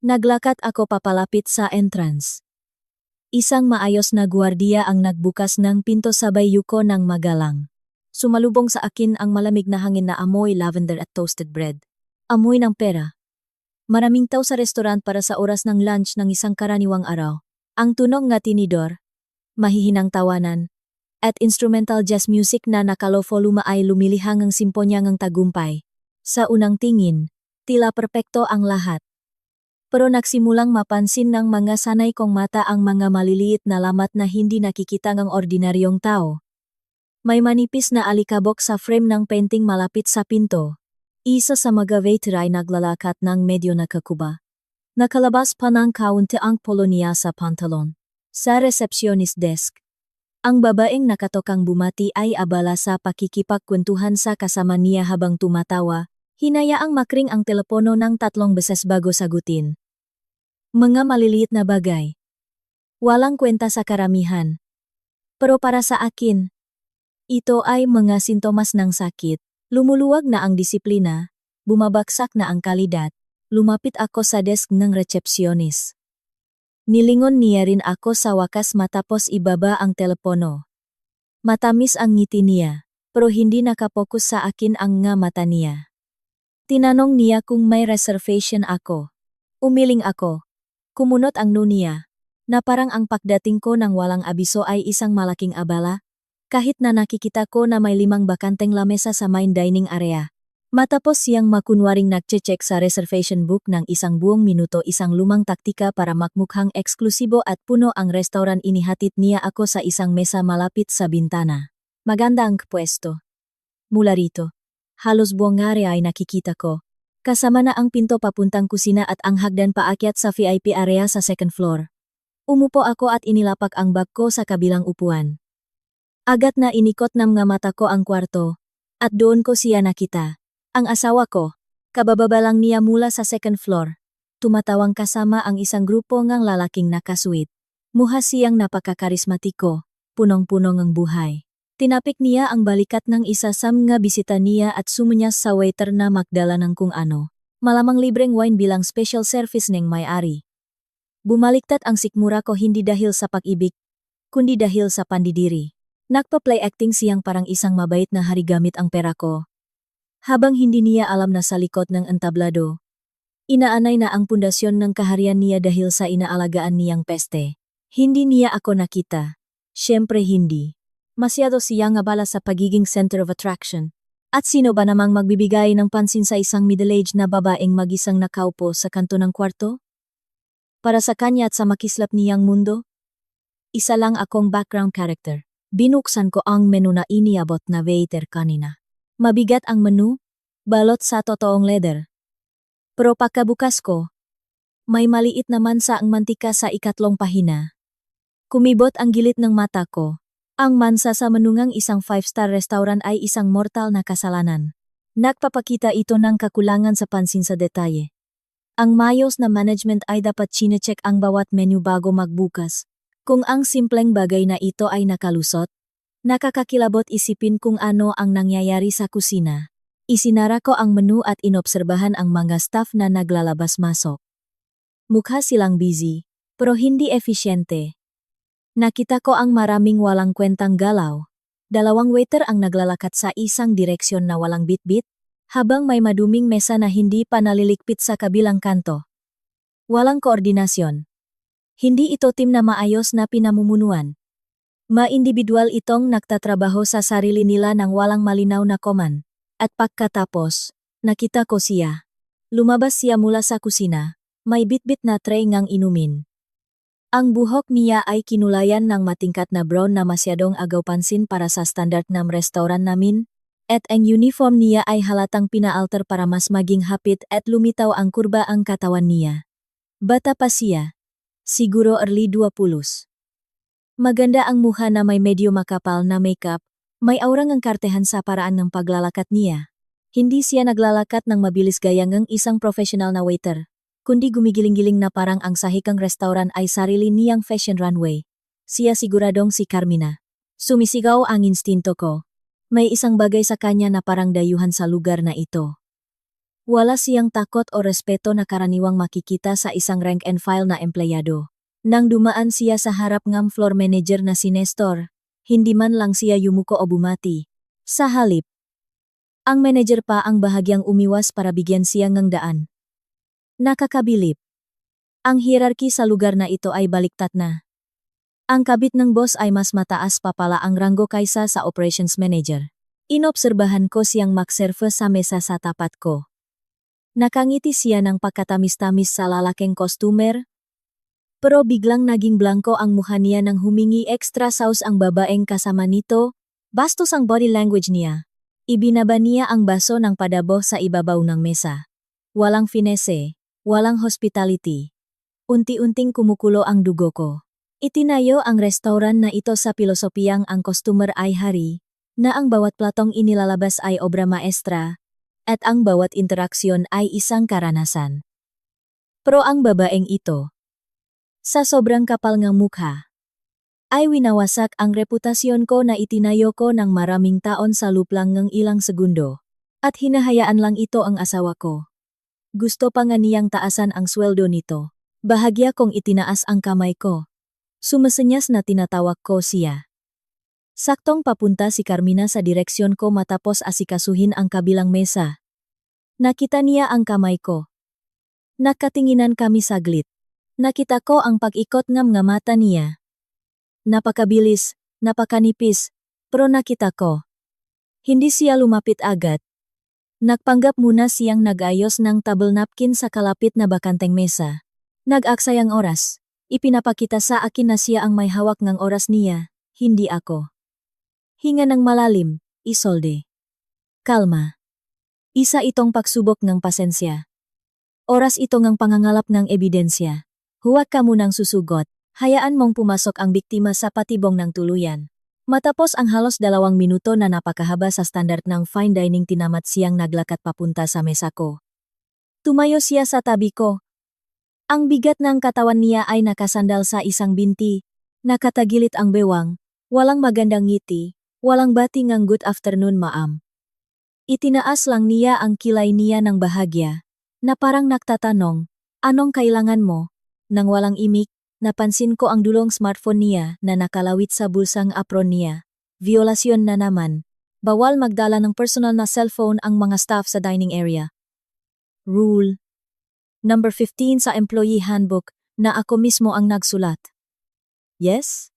[SPEAKER 1] Naglakat ako papalapit sa entrance. Isang maayos na gwardiya ang nagbukas ng pinto sabay yuko ng magalang. Sumalubong sa akin ang malamig na hangin na amoy lavender at toasted bread. Amoy ng pera. Maraming tao sa restaurant para sa oras ng lunch ng isang karaniwang araw. Ang tunog nga tinidor, mahihinang tawanan, at instrumental jazz music na nakalo-volume ay lumilihang ang simponya ng tagumpay. Sa unang tingin, tila perpekto ang lahat. Pero nagsimulang mapansin ng mga sanay kong mata ang mga maliliit na lamat na hindi nakikita ng ordinaryong tao. May manipis na alikabok sa frame ng painting malapit sa pinto. Isa sa mga waiter ay naglalakat ng medyo nakakuba. Nakalabas pa ng kaunti ang polonia sa pantalon. Sa receptionist desk, ang babaeng nakatokang bumati ay abala sa pakikipagkwentuhan sa kasama niya habang tumatawa, hinayaang makring ang telepono ng 3 beses bago sagutin. Mga maliliit na bagay. Walang kwenta sa karamihan. Pero para sa akin, ito ay mga sintomas ng sakit. Lumuluwag na ang disiplina, bumabagsak na ang kalidad. Lumapit ako sa desk ng receptionist. Nilingon niya rin ako sa wakas matapos ibaba ang telepono. Matamis ang ngiti niya, pero hindi nakapokus sa akin ang nga mata niya. Tinanong niya kung may reservation ako. Umiling ako. Kumunot ang no niya, na parang ang pagdating ko ng walang abiso ay isang malaking abala. Kahit na nakikita ko na may 5 bakanteng lamesa sa main dining area. Matapos siyang makunwaring nagche-check sa reservation book ng 1 buong minuto isang lumang taktika para makmukhang eksklusibo at puno ang restaurant inihatid niya ako sa isang mesa malapit sa bintana. Maganda ang pwesto. mula rito. Halos buong area ay nakikita ko. Kasama na ang pinto papuntang kusina at ang hagdan paakyat sa VIP area sa second floor. Umupo ako at inilapak ang bag ko sa kabilang upuan. Agad na inikot ng mga mata ko ang kwarto, at doon ko siya nakita. Ang asawa ko, kabababa lang niya mula sa second floor. Tumatawang kasama ang isang grupo ngang lalaking nakasuit. Muha siyang napakakarismatiko, punong-punong ang buhay. Tinapik niya ang balikat ng isa sa mga bisita niya at sumunyas sa waiter na magdala ng kung ano. Malamang libreng wine bilang special service ng may-ari. Bumaliktad ang sikmura ko hindi dahil sa pag-ibig, kundi dahil sa pandidiri. Nagpa-play acting siyang parang isang mabait na hari gamit ang pera ko. Habang hindi niya alam na sa likod ng entablado, inaanay na ang pundasyon ng kaharian niya dahil sa inaalagaan niyang peste. Hindi niya ako nakita. Siyempre hindi. Masyado siyang abala sa pagiging center of attraction. At sino ba namang magbibigay ng pansin sa isang middle-aged na babaeng mag-isang nakaupo sa kanto ng kwarto? Para sa kanya at sa makislap niyang mundo? Isa lang akong background character. Binuksan ko ang menu na iniabot na waiter kanina. Mabigat ang menu, balot sa totoong leather. Pero pagkabukas ko, may maliit na mansa ang mantika sa ikatlong pahina. Kumibot ang gilid ng mata ko. Ang mansa sa menungang isang 5-star restaurant ay isang mortal na kasalanan. Nagpapakita ito ng kakulangan sa pansin sa detalye. Ang mayos na management ay dapat chinecheck ang bawat menu bago magbukas. Kung ang simpleng bagay na ito ay nakalusot, nakakakilabot isipin kung ano ang nangyayari sa kusina. Isinara ko ang menu at inobserbahan ang mga staff na naglalabas-masok. Mukha silang busy, pero hindi efisyente. Nakita ko ang maraming walang kwentang galaw. Dalawang waiter ang naglalakad sa isang direksyon na walang bitbit, habang may maduming mesa na hindi pa nalilikpit sa kabilang kanto. Walang koordinasyon. Hindi ito team na maayos na pinamumunuan. Ma-individual itong nagtatrabaho sa sarili nila ng walang malinaw na command. At pagkatapos, nakita ko siya. Lumabas siya mula sa kusina, may bitbit na tray ngang inumin. Ang buhok niya ay kinulayan ng matingkat na brown na masyadong agaw pansin para sa standard ng restaurant namin, at ang uniform niya ay halatang pinaalter para mas maging hapit at lumitaw ang kurba ang katawan niya. Bata pa siya, siguro early 20s. Maganda ang mukha na may medyo makapal na makeup, may aurang ang kartehan sa paraan ng paglalakat niya. Hindi siya naglalakat ng mabilis gaya ng isang professional na waiter, kundi gumigiling-giling na parang ang sahikang restaurant ay sarili niyang fashion runway. Siya siguradong si Carmina. Sumisigaw ang instinto ko. May isang bagay sa kanya na parang dayuhan sa lugar na ito. Wala siyang takot o respeto na karaniwang makikita sa isang rank and file na empleyado. Nang dumaan siya sa harap ng floor manager na si Nestor, hindi man lang siya yumuko o bumati. Sa halip, ang manager pa ang bahagyang umiwas para bigyan siya ng daan. Nakakabilib. Ang hierarchy sa lugar na ito ay baliktad na. Ang kabit ng boss ay mas mataas pa pala ang ranggo kaysa sa operations manager. Inobserbahan ko siyang magserve sa mesa sa tapat ko. Nakangiti siya ng pagkatamis-tamis sa lalaking customer, pero biglang naging blanko ang mukha niya nang humingi extra sauce ang babaeng kasama nito, bastos ang body language niya. Ibinaba niya ang baso ng padabo sa ibabaw ng mesa. Walang finesse. Walang hospitality. Unti-unting kumukulo ang dugo ko. Itinayo ang restaurant na ito sa pilosopiyang ang customer ay hari, na ang bawat platong inilalabas ay obra maestra, at ang bawat interaksyon ay isang karanasan. Pero ang babaeng ito, sa sobrang kapal ng mukha, ay winawasak ang reputasyon ko na itinayo ko ng maraming taon sa luplang ng ilang segundo, at hinahayaan lang ito ang asawa ko. Gusto pa nga niyang taasan ang sweldo nito. Bahagya kong itinaas ang kamay ko. Sumasenyas na tinatawag ko siya. Saktong papunta si Carmina sa direksyon ko matapos asikasuhin ang kabilang mesa. Nakita niya ang kamay ko. Nakatinginan kami saglit. Nakita ko ang pag-ikot ng mga mata niya. Napakabilis, napakanipis, pero nakita ko. Hindi siya lumapit agad. Nagpanggap muna siyang nag-ayos ng table napkin sa kalapit na bakanteng mesa. Nag-aksay ang oras. Ipinapakita sa akin na siya ang may hawak ng oras niya, hindi ako. Hinga ng malalim, Isolde. Kalma. Isa itong pagsubok ng pasensya. Oras ito ng pangangalap ng ebidensya. Huwag ka munang susugot, hayaan mong pumasok ang biktima sa patibong ng tuluyan. Matapos ang halos 2 minuto na napakahaba sa standard ng fine dining, tinamat siyang naglakad papunta sa mesa ko. Tumayo siya sa tabi ko. Ang bigat ng katawan niya ay nakasandal sa isang binti, nakatagilit ang bewang, walang magandang ngiti, walang bati ng good afternoon ma'am. Itinaas lang niya ang kilay niya ng bahagya, na parang nagtatanong, anong kailangan mo? Nang walang imik, napansin ko ang dulong smartphone niya na nakalawit sa bulsang apron niya. Violasyon na naman. Bawal magdala ng personal na cellphone ang mga staff sa dining area. Rule Number 15 sa Employee Handbook na ako mismo ang nagsulat. Yes?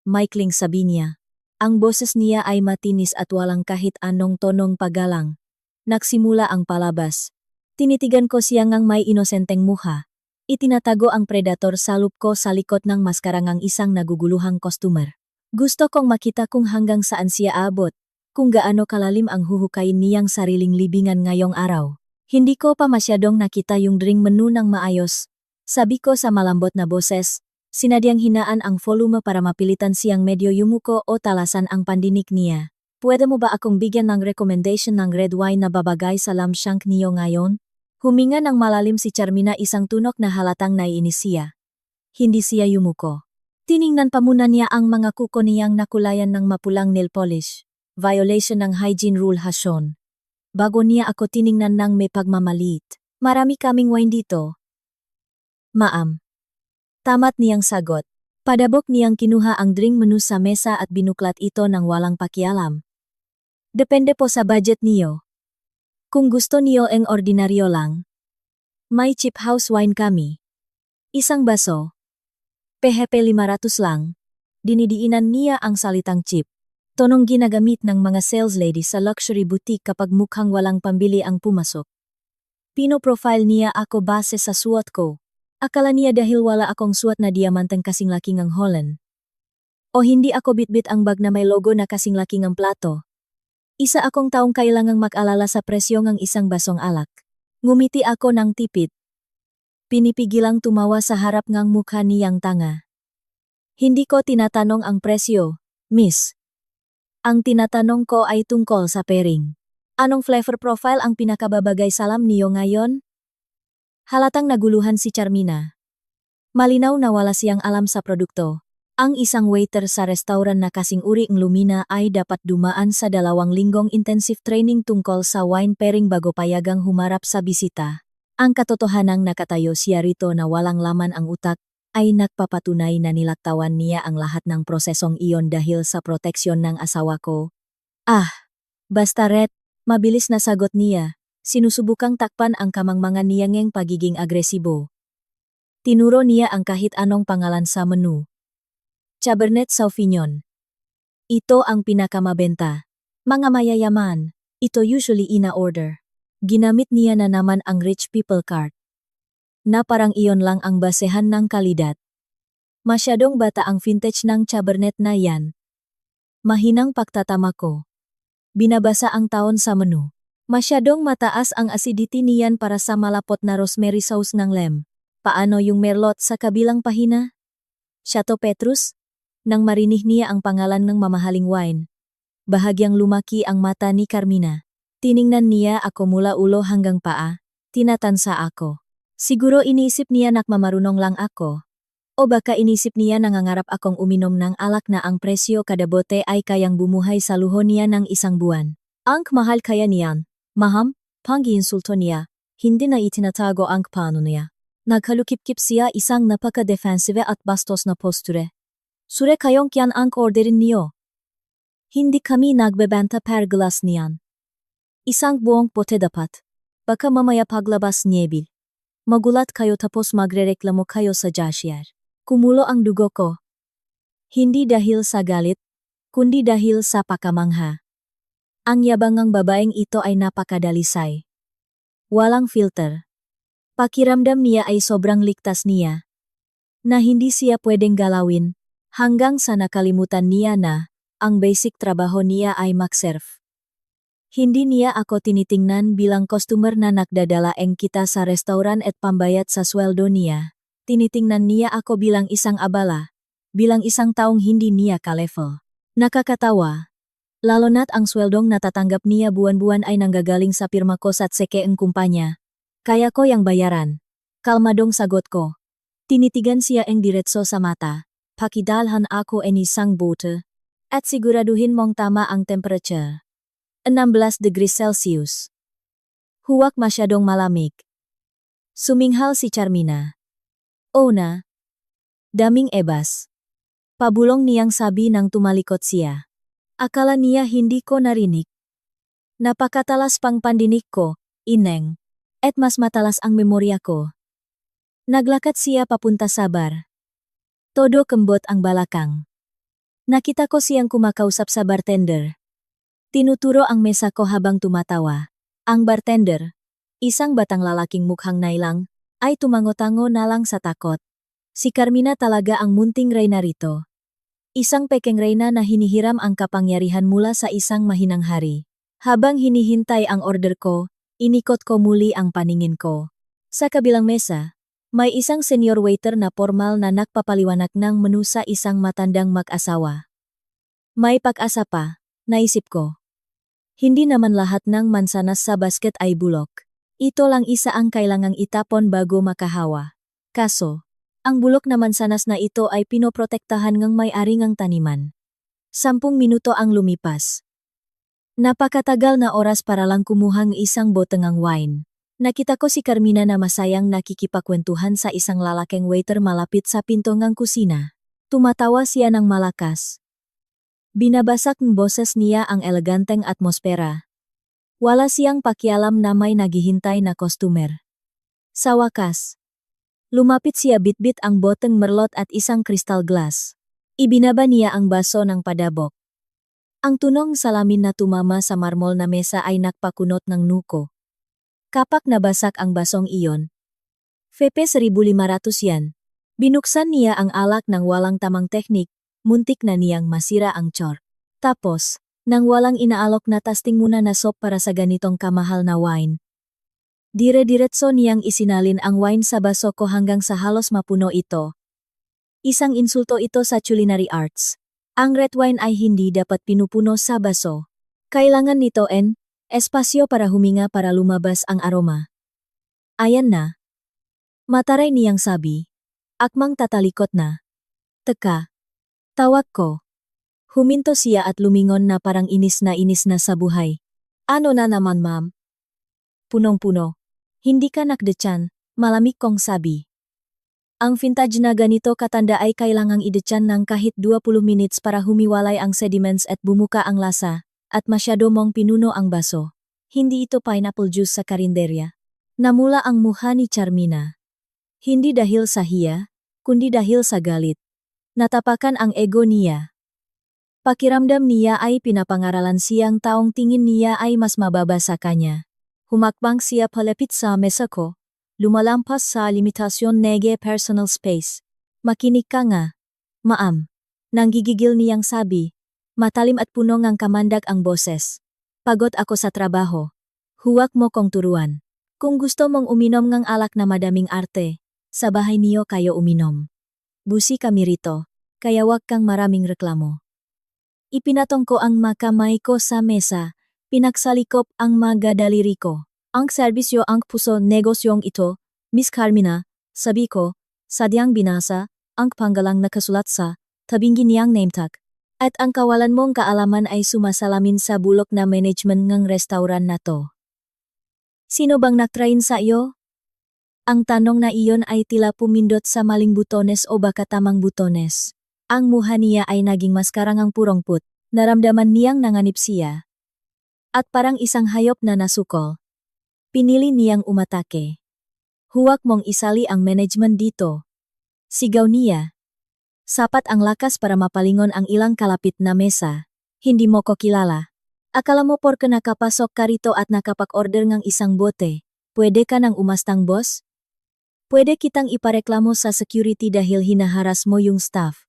[SPEAKER 1] Maikling sabi niya. Ang boses niya ay matinis at walang kahit anong tonong paggalang. Nagsimula ang palabas. Tinitigan ko siya ngang may inosenteng muha. Itinatago ang predator sa loop ko sa likod ng maskarangang isang naguguluhang customer. Gusto kong makita kung hanggang saan siya abot, kung gaano kalalim ang huhukayin niyang sariling libingan ngayong araw. Hindi ko pa masyadong nakita yung drink menu ng maayos. Sabi ko sa malambot na boses. Sinadyang hinaan ang volume para mapilitan siyang medyo yumuko o talasan ang pandinig niya. Pwede mo ba akong bigyan ng recommendation ng red wine na babagay sa lamb shank niyo ngayon? Huminga ng malalim si Charmina, isang tunok na halatang naiinis siya. Hindi siya yumuko. Tiningnan pa muna niya ang mga kuko niyang nakulayan ng mapulang nail polish. Violation ng hygiene rule ha Sean. Bago niya ako tiningnan ng may pagmamalit. Marami kaming wine dito. Ma'am. Tamat niyang sagot. Padabok niyang kinuha ang drink menu sa mesa at binuklat ito ng walang pakialam. Depende po sa budget niyo. Kung gusto niyo ang ordinaryo lang, may cheap house wine kami. Isang baso. PHP 500 lang. Dinidiinan niya ang salitang cheap. Tonong ginagamit ng mga sales lady sa luxury boutique kapag mukhang walang pambili ang pumasok. Pino-profile niya ako base sa suot ko. Akala niya dahil wala akong suot na diamanteng kasing laking ang Holland. O hindi ako bitbit ang bag na may logo na kasing laking ang plato. Isa akong taong kailangang mag-alala sa presyo ng isang basong alak. Ngumiti ako ng tipid. Pinipigilang tumawa sa harap ng mukha niyang tanga. Hindi ko tinatanong ang presyo, miss. Ang tinatanong ko ay tungkol sa pairing. Anong flavor profile ang pinakababagay sa lamb niyo ngayon? Halatang naguluhan si Charmina. Malinaw na wala siyang alam sa produkto. Ang isang waiter sa restaurant na kasing uri ng Lumina ay dapat dumaan sa 2 linggong intensive training tungkol sa wine pairing bago payagang humarap sa bisita. Ang katotohanang nakatayo siya rito na walang laman ang utak ay nagpapatunay na nilaktawan niya ang lahat ng prosesong iyon dahil sa proteksyon ng asawa ko. Basta Ret, mabilis na sagot niya. Sinusubukang takpan ang kamangmangan niyang pagiging agresibo. Tinuro niya ang kahit anong pangalan sa menu. Cabernet Sauvignon. Ito ang pinakamabenta. Mga mayayaman, ito usually ina-order. Ginamit niya na naman ang rich people card. Na parang iyon lang ang basehan ng kalidad. Masyadong bata ang vintage ng Cabernet na yan. Mahinang pagtatama ko. Binabasa ang taon sa menu. Masyadong mataas ang acidity niyan para sa malapot na rosemary sauce ng lem. Paano yung merlot sa kabilang pahina? Chateau Petrus? Nang marinig niya ang pangalan ng mamahaling wine. Bahagyang lumaki ang mata ni Carmina. Tiningnan niya ako mula ulo hanggang paa. Tinatansa ako. Siguro iniisip niya nakmamarunong lang ako. O baka inisip niya nangangarap akong uminom ng alak na ang presyo kada bote ay kayang bumuhay sa luho niya ng 1 buwan. Ang mahal kaya niyan. Maham, pang-iinsulto niya, hindi na itinatago ang paano niya. Naghalukip-kip siya, isang napaka-defensive at bastos na posture. Sure kayong kyan ang orderin niyo. Hindi kami nagbebenta per glass niyan. Isang buong pote dapat. Baka mamaya paglabas niebil. Magulat kayo tapos magrereklamo kayo sa cashier. Kumulo ang dugo ko. Hindi dahil sa galit, kundi dahil sa pakamangha. Ang yabangang babaeng ito ay napakadalisay. Walang filter. Pakiramdam niya ay sobrang ligtas niya. Na hindi siya pwedeng galawin, hanggang sa nakalimutan niya na, ang basic trabaho niya ay mag-serve. Hindi niya ako tinitingnan bilang customer na nakdadalaeng kita sa restauran at pambayad sa sweldo niya. Tinitingnan niya ako bilang isang abala, bilang isang taong hindi niya ka-level. Nakakatawa. Lalo na't ang sweldong natatanggap niya buwan-buwan ay nanggagaling sa pirma ko sa tsekeeng kumpanya. Kaya ko yang bayaran. Kalmadong sagot ko. Tinitigan siya ang diretso sa mata. Pakidalhan ako ang isang bote. At siguraduhin mong tama ang temperature. 16 degrees Celsius. Huwag masyadong malamig. Suminghal si Charmina. Oo na. Daming ebas. Pabulong niyang sabi nang tumalikot siya. Akala niya hindi ko narinig. Napakatalas pang pandinig ko, ineng. At mas matalas ang memorya ko. Naglakad siya papunta sa bar. Todo kembot ang balakang. Nakita ko siyang kumakausap sa bartender. Tinuturo ang mesa ko habang tumatawa. Ang bartender, isang batang lalaking mukhang nailang, ay tumango-tango na lang sa takot. Si Carmina talaga ang munting reyna rito. Isang pekeng reyna na hinihiram ang kapangyarihan mula sa isang mahinang hari. Habang hinihintay ang order ko, inikot ko muli ang paningin ko. Sa kabilang mesa, may isang senior waiter na formal na nagpapaliwanag ng menu sa isang matandang mag-asawa. May pag-asa pa, naisip ko. Hindi naman lahat ng mansanas sa basket ay bulok. Ito lang isa ang kailangang itapon bago makahawa. Kaso, ang bulok na mansanas na ito ay pinoprotektahan ng may-ari ng taniman. 10 minuto ang lumipas. Napakatagal na oras para lang kumuha ng isang botengang wine. Nakita ko si Carmina na masayang nakikipagkwentuhan sa isang lalaking waiter malapit sa pinto ng kusina. Tumatawa siya ng malakas. Binabasak ng boses niya ang eleganteng atmosfera. Wala siyang pakialam na may naghihintay na customer. Sa wakas, lumapit siya bitbit ang boteng merlot at isang crystal glass. Ibinaba niya ang baso ng padabok. Ang tunong salamin na tumama sa marmol na mesa ay nagpakunot ng nuko. Kapak nabasak ang basong iyon. Fepe 1,500 yan. Binuksan niya ang alak ng walang tamang teknik. Muntik na niyang masira ang chor. Tapos, nang walang inaalok na tasting muna na sop para sa ganitong kamahal na wine. Dire-diretso niyang isinalin ang wine sa baso ko hanggang sa halos mapuno ito. Isang insulto ito sa culinary arts. Ang red wine ay hindi dapat pinupuno sa baso. Kailangan nito espasyo para huminga para lumabas ang aroma. Ayan na. Mataray niyang sabi. Akmang tatalikot na. Teka. Tawag ko. Huminto siya at lumingon na parang inis na sa buhay. Ano na naman ma'am? Punong-puno. Hindi ka nakdetyan, malamig kong sabi. Ang vintage na ganito katanda ay kailangang idetyan ng kahit 20 minutes para humiwalay ang sediments at bumuka ang lasa, at masyado mong pinuno ang baso. Hindi ito pineapple juice sa karinderya. Namula ang mukha ni Charmina. Hindi dahil sa hiya, kundi dahil sa galit. Natapakan ang ego niya. Pakiramdam niya ay pinapangaralan siyang taong tingin niya ay mas mababa sa kanya. Humakbang siya palapit sa mesa ko. Lumalampas sa limitasyon nege personal space. Makinig ka nga. Maam. Nanggigigil niyang sabi. Matalim at puno ngang kamandag ang boses. Pagod ako sa trabaho. Huwag mo kong turuan. Kung gusto mong uminom ng alak na madaming arte, sa bahay niyo kayo uminom. Busi kami rito, kaya wag kang maraming reklamo. Ipinatong ko ang makamay ko sa mesa, pinagsalikop ang mga daliri ko. Ang serbisyo ang puso negosyong ito, Miss Carmina, sabi ko, sadyang binasa, ang panggalang nakasulat sa tabing niyang name tag. At ang kawalan mong kaalaman ay sumasalamin sa bulok na management ng restauran na to. Sino bang nagtrain sa iyo? Ang tanong na iyon ay tila pumindot sa maling butones o baka tamang butones. Ang mukha niya ay naging mas karangang purongput, naramdaman niyang nanganib siya. At parang isang hayop na nasukol. Pinili niyang umatake. Huwag mong isali ang management dito. Sigaw niya. Sapat ang lakas para mapalingon ang ilang kalapit na mesa. Hindi mo ko kilala. Akala mo porke nakapasok ka rito at nakapag-order ng isang bote, pwede ka nang umastang boss? Pwede kitang ipareklamo sa security dahil hinaharas mo yung staff.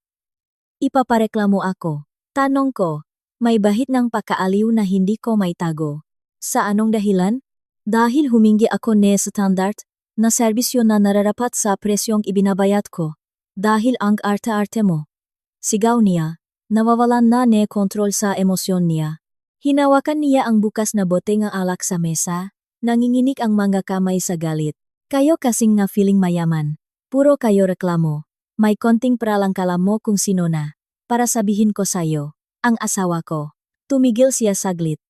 [SPEAKER 1] Ipapareklamo ako. Tanong ko, may bahid ng pakaaliw na hindi ko maitago. Sa anong dahilan? Dahil humingi ako ng standard na serbisyo na nararapat sa presyong ibinabayad ko. Dahil ang arte-arte mo. Sigaw niya, nawawalan na ne kontrol sa emosyon niya. Hinawakan niya ang bukas na bote ng alak sa mesa, nanginginig ang mga kamay sa galit. Kayo kasing nga feeling mayaman. Puro kayo reklamo. May konting pralangkala mo kung sino na. Para sabihin ko sa'yo, ang asawa ko. Tumigil siya saglit.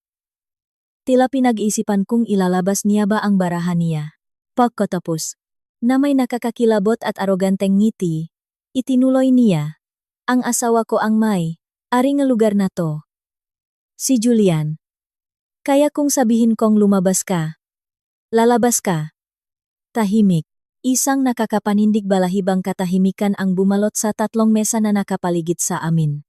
[SPEAKER 1] Tila pinag-isipan kung ilalabas niya ba ang barahan niya. Pagkatapos, na may nakakakilabot at aroganteng ngiti, itinuloy niya. Ang asawa ko ang ari nga lugar na to. Si Julian. Kaya kung sabihin kong lumabas ka, lalabas ka. Tahimik. Isang nakakapanindig balahibang katahimikan ang bumalot sa tatlong mesa na nakapaligid sa amin.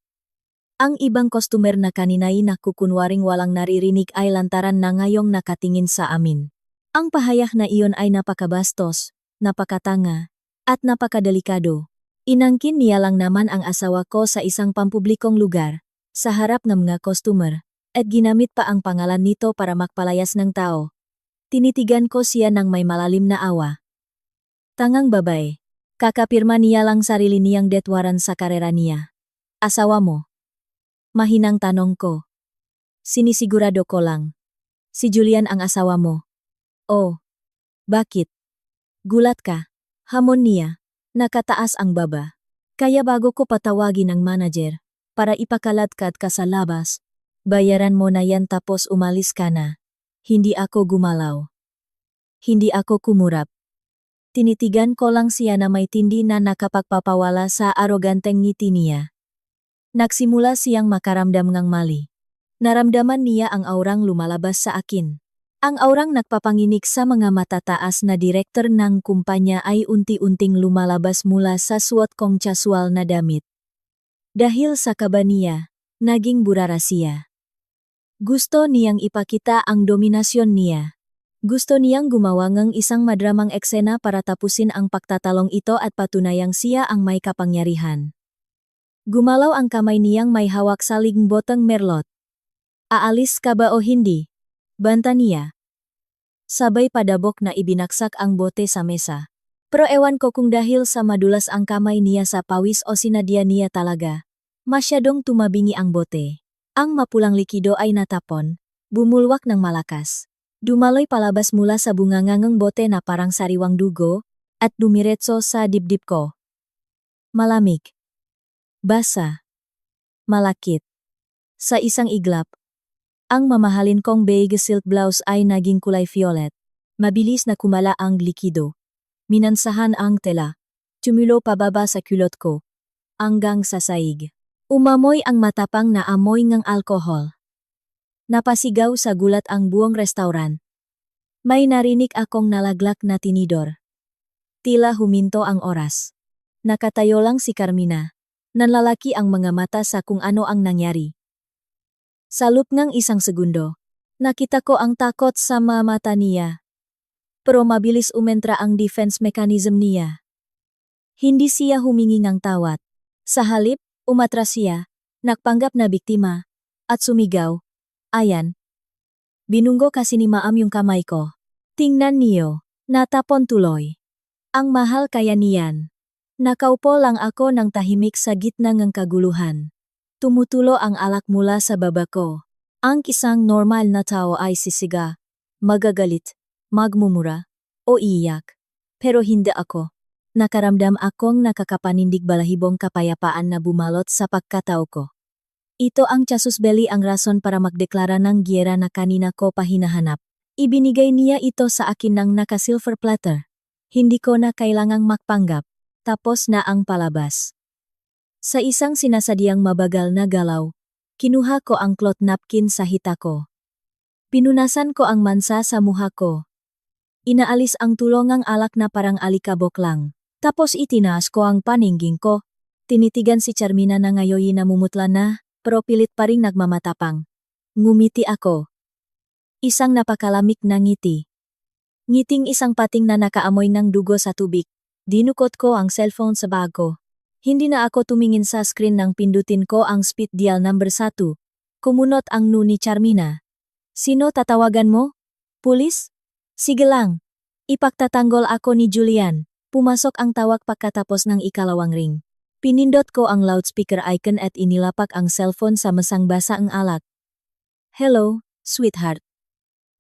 [SPEAKER 1] Ang ibang customer na kanina'y nakukunwaring walang naririnig ay lantaran na ngayong nakatingin sa amin. Ang pahayag na iyon ay napakabastos, napakatanga, at napakadelikado. Inangkin niya lang naman ang asawa ko sa isang pampublikong lugar, sa harap ng mga customer, at ginamit pa ang pangalan nito para makpalayas ng tao. Tinitigan ko siya ng may malalim na awa. Tangang babae, kakapirma niya lang sarili niyang detwaran sa karera niya. Asawa mo? Mahinang tanong ko. Sinisigurado ko lang. Si Julian ang asawa mo. Oh, bakit? Gulat ka? Hamon niya. Nakataas ang baba. Kaya bago ko patawagin ang manager, para ipakaladkad ka sa labas, bayaran mo na yan tapos umalis ka na. Hindi ako gumalaw. Hindi ako kumurap. Tinitigan ko lang siya na may tindi na nakapagpapawala sa aroganteng ngiti niya. Nagsimula siyang makaramdam ng mali. Naramdaman niya ang aurang lumalabas sa akin. Ang aurang nagpapanginig sa mga matataas na direktor ng kumpanya ay unti-unting lumalabas mula sa suot kong casual na damit. Dahil sa kaba niya, naging burara siya. Gusto niyang ipakita ang dominasyon niya. Gusto niyang gumawa ng isang madramang eksena para tapusin ang pagtatalong ito at patunayang siya ang may kapangyarihan. Gumalaw ang kamay niyang may hawak sa ligbotang merlot. Aalis ka ba o hindi? Banta niya. Sabay padabok na ibinaksak ang bote sa mesa. Pero ewan ko kung dahil sa madulas ang kamay niya sa pawis o sinadya niya talaga. Masyadong tumabingi ang bote. Ang mapulang likido ay natapon, bumulwak ng malakas. Dumaloy palabas mula sa bungangangang bote na parang sariwang dugo, at dumiretso sa dibdib ko. Malamig. Basa. Malakit. Sa isang iglap, ang mamahalin kong beige silk blouse ay naging kulay violet. Mabilis na kumala ang likido. Minansahan ang tela. Tumulo pababa sa kulot ko. Hanggang sa saig. Umamoy ang matapang na amoy ng alkohol. Napasigaw sa gulat ang buong restaurant. May narinig akong nalaglak na tinidor. Tila huminto ang oras. Nakatayo lang si Carmina. Nanlalaki ang mga mata sa kung ano ang nangyari. Sa loob ng isang segundo, nakita ko ang takot sa mga mata niya. Pero mabilis umentra ang defense mechanism niya. Hindi siya humingi ng tawad. Sa halip, umatras siya, nagpanggap na biktima, at sumigaw, "Ayan." Binunggo kasi ni Maam yung kamay ko. Tingnan niyo, natapon tuloy. Ang mahal kaya niyan. Nakaupo lang ako ng tahimik sa gitna ng kaguluhan. Tumutulo ang alak mula sa baba ko. Ang isang normal na tao ay sisiga, magagalit, magmumura, o iyak. Pero hindi ako. Nakaramdam akong nakakapanindig balahibong kapayapaan na bumalot sa pagkatao ko. Ito ang casus belli ang rason para magdeklara ng giyera na kanina ko pa hinahanap. Ibinigay niya ito sa akin ng naka-silver platter. Hindi ko na kailangang magpanggap. Tapos na ang palabas. Sa isang sinasadyang mabagal na galaw, kinuha ko ang cloth napkin sa hita ko. Pinunasan ko ang mansa sa muha ko. Inaalis ang tulongang alak na parang alikabok lang. Tapos itinaas ko ang paningging ko. Tinitigan si Carmina na ngayoy namumutla na, pero pilit pa ring nagmamatapang. Ngumiti ako. Isang napakalamig na ngiti. Ngiting isang pating na nakaamoy ng dugo sa tubig. Dinukot ko ang cellphone sa bag ko. Hindi na ako tumingin sa screen nang pindutin ko ang speed dial number 1. Kumunot ang nu ni Carmina. Sino tatawagan mo? Pulis? Sige lang. Ipagtatanggol ako ni Julian. Pumasok ang tawag pagkatapos ng ikalawang ring. Pinindot ko ang loudspeaker icon at inilapak ang cellphone sa masang basa ang alak. Hello, sweetheart.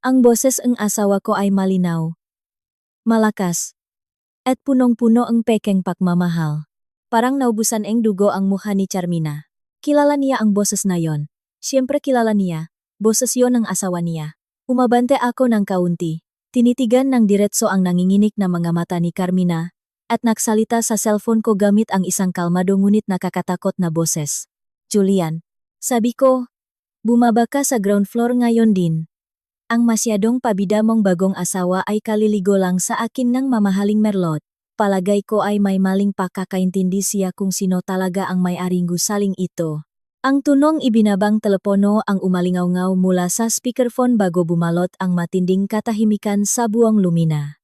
[SPEAKER 1] Ang boses ng asawa ko ay malinaw, malakas, at punong-puno ang pekeng pagmamahal. Parang naubusan ang dugo ang mukha ni Charmina. Kilala niya ang boses na yon. Siyempre kilala niya, boses yon ng asawa niya. Umabante ako ng kaunti. Tinitigan ng diretso ang nanginginig na mga mata ni Carmina, at nagsalita sa cellphone ko gamit ang isang kalmado ngunit nakakatakot na boses. Julian, sabi ko, bumaba ka sa ground floor ngayon din. Ang masyadong pabida mong bagong asawa ay kaliligo lang sa akin ng mamahaling merlot. Palagay ko ay may maling pakakaintindi siya kung sino talaga ang may-aring gusaling ito. Ang tunong ibinabang telepono ang umalingaw-ngaw mula sa speakerphone bago bumalot ang matinding katahimikan sa buong lumina.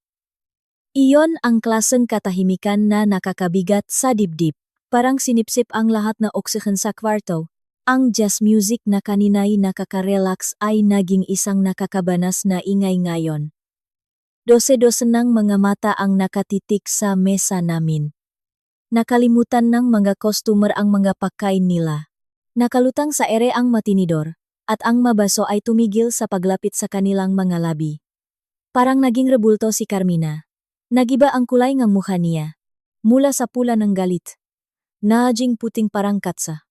[SPEAKER 1] Iyon ang klaseng katahimikan na nakakabigat sa dibdib. Parang sinipsip ang lahat na oksigen sa kwarto. Ang jazz music na kanina'y nakaka-relax ay naging isang nakakabanas na ingay ngayon. Dose-dose ng mga mata ang nakatitik sa mesa namin. Nakalimutan ng mga customer ang mga pagkain nila. Nakalutang sa ere ang matinidor, at ang mabaso ay tumigil sa paglapit sa kanilang mga labi. Parang naging rebulto si Carmina. Nagiba ang kulay ng mukha niya. Mula sa pula ng galit. Naging puting parang katsa.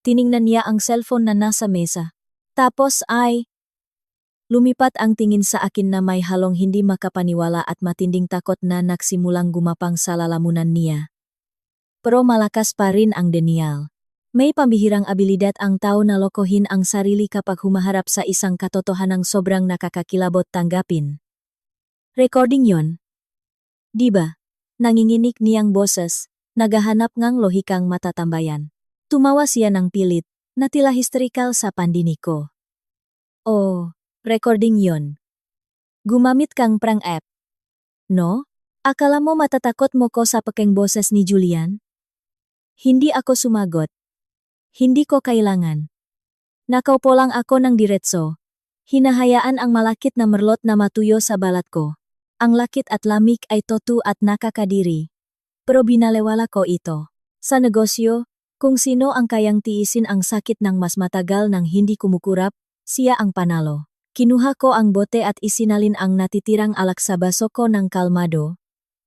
[SPEAKER 1] Tiningnan niya ang cellphone na nasa mesa. Tapos ay lumipat ang tingin sa akin na may halong hindi makapaniwala at matinding takot na nagsimulang gumapang sa lalamunan niya. Pero malakas pa rin ang denial. May pambihirang abilidad ang tao na lokohin ang sarili kapag humaharap sa isang katotohanang sobrang nakakakilabot tanggapin. Recording yon. Diba? Nanginginig niyang boses, naghahanap ngang lohikang matatambayan. Tumawa siya ng pilit, na tila hysterikal sa pandinig ko. Oh, recording yon. Gumamit kang prank app. No? Akala mo matatakot mo ko sa pekeng boses ni Julian? Hindi ako sumagot. Hindi ko kailangan. Nakaupo lang ako ng diretso. Hinahayaan ang malakit na merlot na matuyo sa balat ko. Ang lakit at lamig ay totu at nakakadiri. Pero binalewala ko ito. Sa negosyo, kung sino ang kayang tiisin ang sakit ng mas matagal nang hindi kumukurap, siya ang panalo. Kinuha ko ang bote at isinalin ang natitirang alak sa baso ko ng kalmado.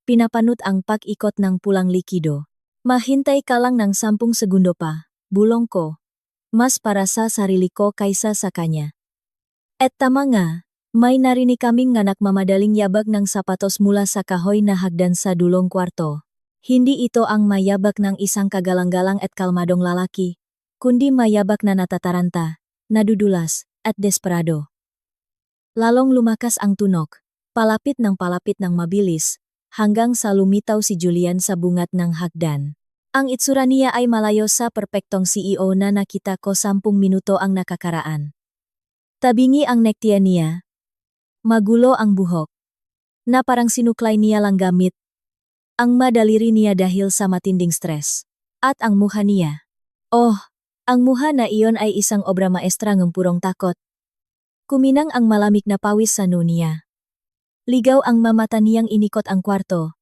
[SPEAKER 1] Pinapanut ang pag-ikot ng pulang likido. Mahintay ka lang ng 10 segundo pa. Bulong ko. Mas para sa sarili ko kaysa sa kanya. At tama nga, may narinig kaming nganak mamadaling yabag ng sapatos mula sa kahoy na hagdan sa dulong kwarto. Hindi ito ang mayabag ng isang kagalang-galang at kalmadong lalaki, kundi mayabag na natataranta, nadudulas, at desperado. Lalong lumakas ang tunog, palapit ng mabilis, hanggang sa lumitaw si Julian sa bungat ng hagdan. Ang itsura niya ay malayo sa perpektong CEO na nakita ko 10 minuto ang nakakaraan. Tabingi ang nektiya niya. Magulo ang buhok. Na parang sinuklay niya lang gamit. Ang madaliri niya dahil sa matinding stres. At ang mukha niya. Oh, ang mukha na iyon ay isang obra maestra ng purong takot. Kuminang ang malamig na pawis sa noo niya. Ligaw ang mamata niyang inikot ang kwarto.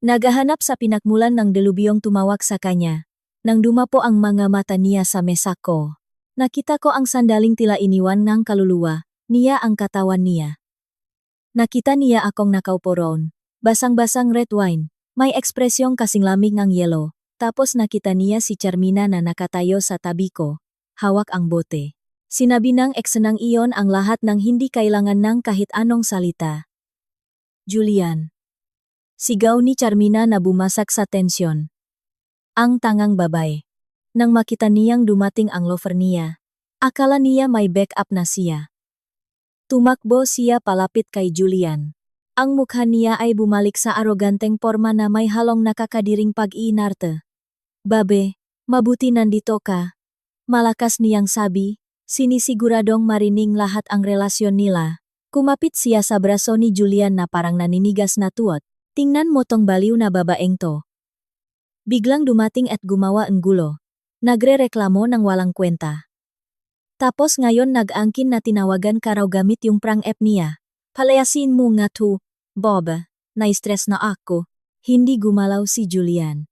[SPEAKER 1] Naghahanap sa pinakmulan ng delubyong tumawag sa kanya. Nang dumapo ang mga mata niya sa mesa ko. Nakita ko ang sandaling tila iniwan ng kaluluwa, niya ang katawan niya. Nakita niya akong nakaupo roon. Basang-basang red wine, may ekspresyong kasing lamig ng yelo. Tapos nakita niya si Charmina na nakatayo sa tabi ko. Hawak ang bote. Sinabi ng eksenang iyon ang lahat ng hindi kailangan ng kahit anong salita. Julian. Sigaw ni Charmina na bumasak sa tensyon. Ang tangang babay. Nang makita niyang dumating ang lover niya, akala niya may backup na siya. Tumakbo siya palapit kay Julian. Ang mukha niya ay bumalik sa aroganteng porma na may halong nakakadiring pag-iinarte. Babe, mabuti nandito ka. Malakas niyang sabi, sinisiguradong marining lahat ang relasyon nila. Kumapit siya sa braso ni Julian na parang naninigas na tuot. Tingnan mo tong baliw na babaeng to. Biglang dumating at gumawa ng gulo. Nagre-reklamo ng walang kwenta. Tapos ngayon nag-angkin na tinawagan ka raw gamit yung prank app niya. Palayasin mo nga to, Bob. Na-stress na ako. Hindi gumalaw si Julian.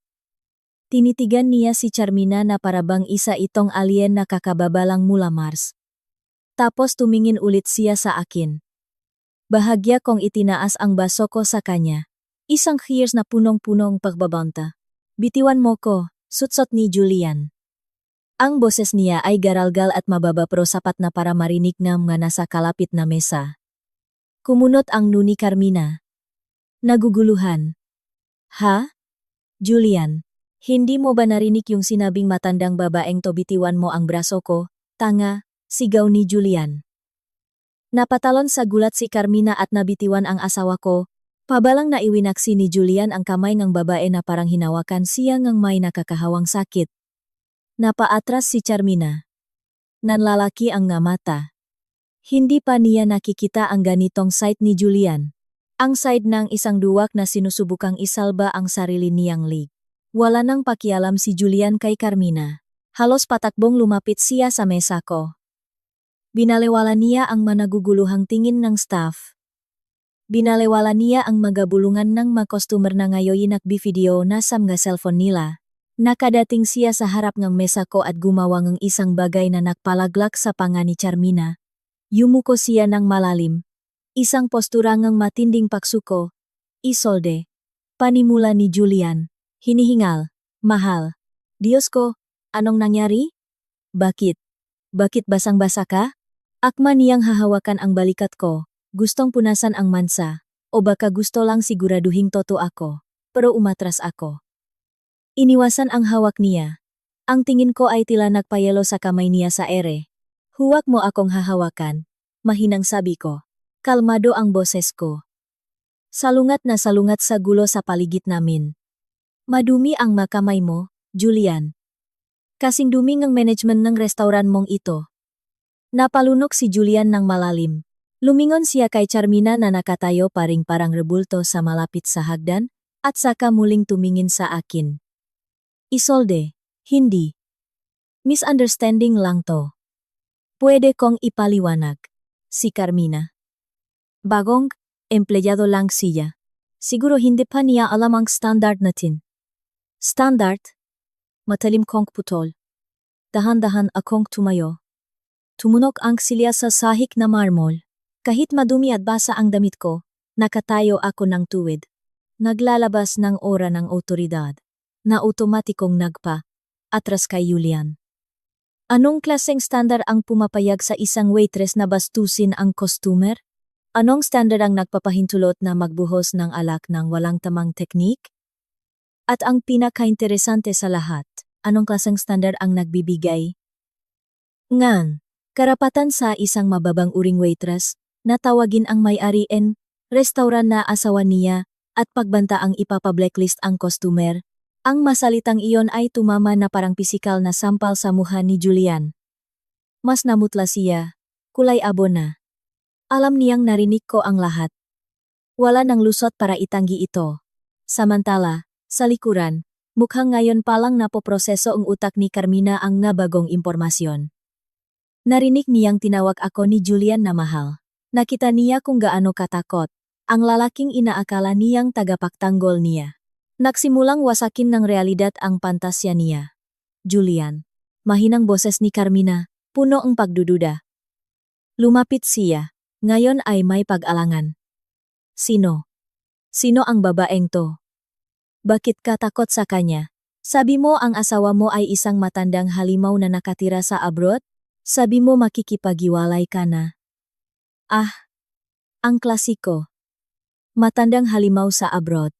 [SPEAKER 1] Tinitigan niya si Charmina na parabang isa itong alien na kakababalang mula Mars. Tapos tumingin ulit siya sa akin. Bahagya kong itinaas ang baso ko sa kanya. Isang cheers na punong-punong pagbabanta. Bitiwan mo ko, sutsot ni Julian. Ang boses niya ay garalgal at mababa pero sapat na para marinig ng mga nasa kalapit na mesa. Kumunot ang nuni Carmina. Naguguluhan. Ha? Julian, hindi mo ba narinig yung sinabing matandang babaeng to bitiwan mo ang braso ko? Tanga, sigaw ni Julian. Napatalon sa gulat si Carmina at nabitiwan ang asawa ko. Pabalang naiwinaksi ni Julian ang kamay ng babae na parang hinawakan siya ng may nakakahawang sakit. Napaatras si Charmina. Nanlalaki ang nga mata. Hindi pa niya nakikita ang ganitong sight ni Julian. Ang side ng isang duwak na sinusubukang isalba ang sarili niyang lig. Wala nang pakialam si Julian kay Carmina. Halos patakbong lumapit siya sa mesa ko. Binalewala niya ang managuguluhang tingin ng staff. Binalewala niya ang magabulungan ng mga customer na ngayon nagbi-video na sa mga cellphone nila. Nakadating siya sa harap ng mesa ko at gumawa ng isang bagay na nagpalaglak sa panga ni Charmina. Yumuko siya ng malalim. Isang postura ng matinding paksuko. Isolde. Panimula ni Julian. Hinihingal. Mahal. Diyos ko, anong nangyari? Bakit? Bakit basang-basa ka? Akma niyang hahawakan ang balikat ko. Gustong punasan ang mansa. O baka gusto lang siguraduhing toto ako. Pero umatras ako. Iniwasan ang hawak niya. Ang tingin ko ay tila nagpayelo sa kamay niya sa ere. Huwag mo akong hahawakan. Mahinang sabi ko. Kalmado ang boses ko. Salungat na salungat sa gulo sa paligid namin. Madumi ang makamay mo, Julian. Kasing dumi ng management ng restauran mong ito. Napalunok si Julian ng malalim. Lumingon siya kay Charmina na nakatayo paring parang rebulto sa malapit sa hagdan, at saka muling tumingin sa akin. Isolde, hindi. Misunderstanding lang to. Pwede kong ipaliwanag. Si Carmina. Bagong, empleyado lang siya. Siguro hindi pa niya alam ang standard natin. Standard? Matalim kong putol. Dahan-dahan akong tumayo. Tumunok ang silya sa sahig na marmol. Kahit madumi at basa ang damit ko, nakatayo ako ng tuwid. Naglalabas ng aura ng otoridad. Na otomatikong atras kay Julian. Anong klaseng standard ang pumapayag sa isang waitress na bastusin ang customer? Anong standard ang nagpapahintulot na magbuhos ng alak ng walang tamang teknik? At ang pinaka-interesante sa lahat, anong klaseng standard ang nagbibigay? Ngan, karapatan sa isang mababang uring waitress na tawagin ang may-ariin, restaurant na asawa niya, at pagbanta ang ipapa-blacklist ang customer. Ang masalitang iyon ay tumama na parang pisikal na sampal sa mukha ni Julian. Mas namutla siya, kulay abo na. Alam niyang narinig ko ang lahat. Wala nang lusot para itanggi ito. Samantala, sa likuran, mukhang ngayon palang napoproseso ang utak ni Carmina ang nabagong impormasyon. Narinig niyang tinawag ako ni Julian na mahal. Nakita niya kung gaano katakot ang lalaking inaakala niyang tagapagtanggol niya. Nagsimulang wasakin ng realidad ang pantasya niya. Julian. Mahinang boses ni Carmina, puno ang pagdududa. Lumapit siya. Ngayon ay may pag-alangan. Sino? Sino ang babaeng to? Bakit ka takot sa kanya? Sabi mo ang asawa mo ay isang matandang halimaw na nakatira sa abroad? Sabi mo makikipagiwalay ka na. Ah, ang klasiko. Matandang halimaw sa abroad.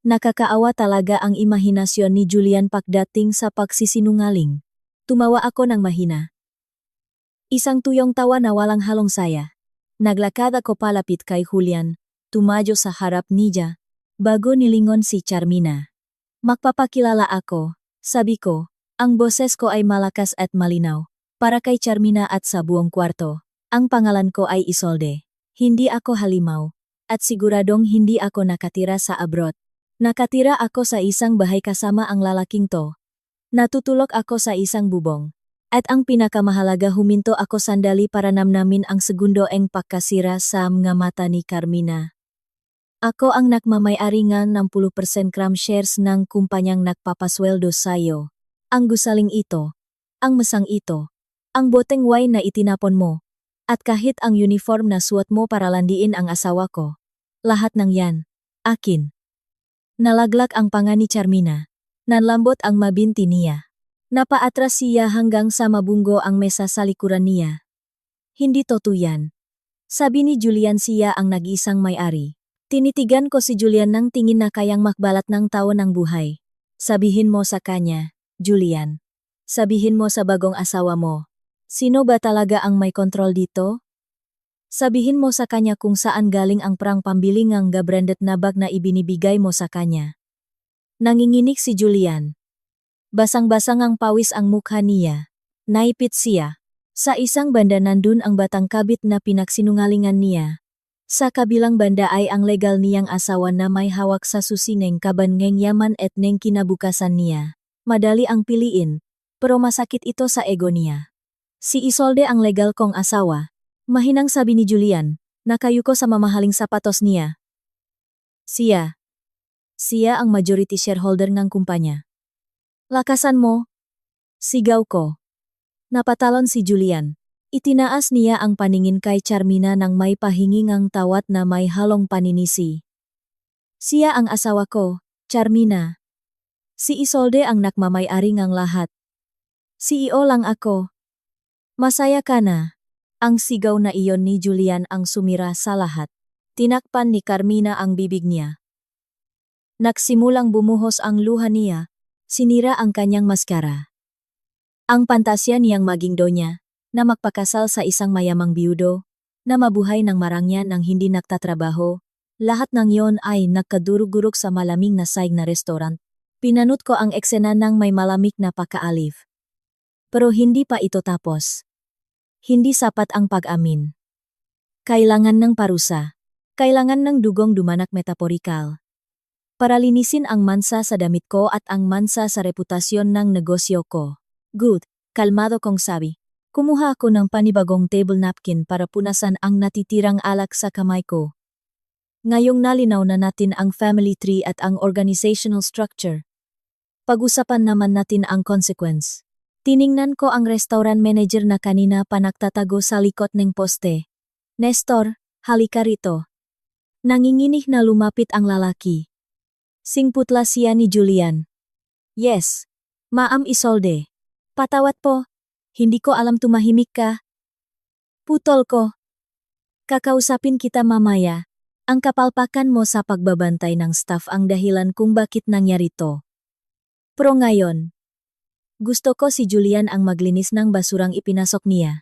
[SPEAKER 1] Nakakaawa talaga ang imahinasyon ni Julian pagdating sa pagsisinungaling. Tumawa ako ng mahina. Isang tuyong tawa na walang halong saya. Naglakad ako palapit kay Julian, tumayo sa harap niya, bago nilingon si Charmina. Magpapakilala ako, sabi ko, ang boses ko ay malakas at malinaw, para kay Charmina at sa buong kwarto. Ang pangalan ko ay Isolde. Hindi ako halimaw, at siguradong hindi ako nakatira sa abroad. Nakatira ako sa isang bahay kasama ang lalaking to. Natutulog ako sa isang bubong. At ang pinakamahalaga, huminto ako sandali para namnamin ang segundo eng pagkasira sa mga mata ni Carmina. Ako ang nagmamay-ari ng 60% cram shares ng kumpanyang nagpapasweldo sa'yo. Ang gusaling ito, ang masang ito, ang boteng wine na itinapon mo, at kahit ang uniform na suot mo para landiin ang asawa ko. Lahat ng yan, akin. Nalaglag ang panga ni Carmina. Nanlambot ang mabinti niya. Napaatras siya hanggang sa mabunggo ang mesa sa likuran niya. Hindi totoo yan. Sabi ni Julian, siya ang nag-iisang may-ari. Tinitigan ko si Julian ng tingin na kayang makbalat ng tao ng buhay. Sabihin mo sa kanya, Julian. Sabihin mo sa bagong asawa mo. Sino ba talaga ang may kontrol dito? Sabihin mo sa kanya kung saan galing ang perang pambili ng branded na bag na ibinibigay mo sa kanya. Nanginginig si Julian. Basang-basang ang pawis ang mukha niya. Naipit siya. Sa isang banda nandun ang batang kabit na pinagsinungalingan niya. Sa kabilang banda ay ang legal niyang asawa na may hawak sa susineng kaban ngeng yaman at neng kinabukasan niya. Madali ang piliin, pero masakit ito sa ego niya. Si Isolde ang legal kong asawa. Mahinang sabi ni Julian, nakayuko sa mamahaling sapatos niya. Siya ang majority shareholder ng kumpanya. Lakasan mo! Sigaw ko. Napatalon si Julian. Itinaas niya ang paningin kay Carmina nang may pahingingang tawat na may halong paninisi. Siya ang asawa ko, Carmina. Si Isolde ang nakmamay-ari ng lahat. CEO lang ako. Masaya ka na. Ang sigaw na iyon ni Julian ang sumira sa lahat. Tinakpan ni Carmina ang bibig niya. Nagsimulang bumuhos ang luha niya. Sinira ang kanyang maskara. Ang pantasya niyang maging donya, na magpakasal sa isang mayamang biyudo, na mabuhay ng marangya nang hindi nagtatrabaho, lahat ng yon ay nagkadurug-durug sa malamig na saig na restaurant. Pinanut ko ang eksena ng may malamig na pagkaalif. Pero hindi pa ito tapos. Hindi sapat ang pag-amin. Kailangan ng parusa. Kailangan ng dugong dumanak metaporikal. Para linisin ang mansa sa damit ko at ang mansa sa reputasyon ng negosyo ko. Good, kalmado kong sabi. Kumuha ako ng panibagong table napkin para punasan ang natitirang alak sa kamay ko. Ngayong nalinaw na natin ang family tree at ang organizational structure. Pag-usapan naman natin ang consequence. Tiningnan ko ang restaurant manager na kanina pa nagtatago sa likod ng poste. Nestor, halika rito. Nanginginig na lumapit ang lalaki. Singputla siya ni Julian. Yes, Ma'am Isolde. Patawat po. Hindi ko alam tumahimik ka. Putol ko. Kakausapin kita mamaya. Ang kapalpakan mo sa pagbabantay ng staff ang dahilan kung bakit nangyari to. Pero ngayon, gusto ko si Julian ang maglinis ng basurang ipinasok niya.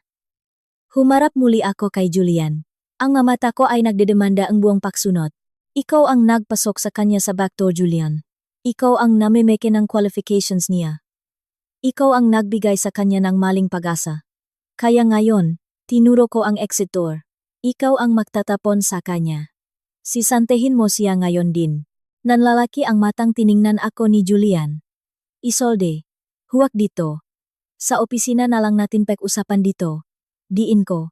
[SPEAKER 1] Humarap muli ako kay Julian. Ang mamata ko ay nagdedemanda ang buong paksunot. Ikaw ang nagpasok sa kanya sa backdoor, Julian. Ikaw ang namimeke ng qualifications niya. Ikaw ang nagbigay sa kanya ng maling pag-asa. Kaya ngayon, tinuro ko ang exit door. Ikaw ang magtatapon sa kanya. Sisantehin mo siya ngayon din. Nanlalaki ang matang tiningnan ako ni Julian. Isolde, huwag dito. Sa opisina na lang natin pag-usapan dito. Diin ko.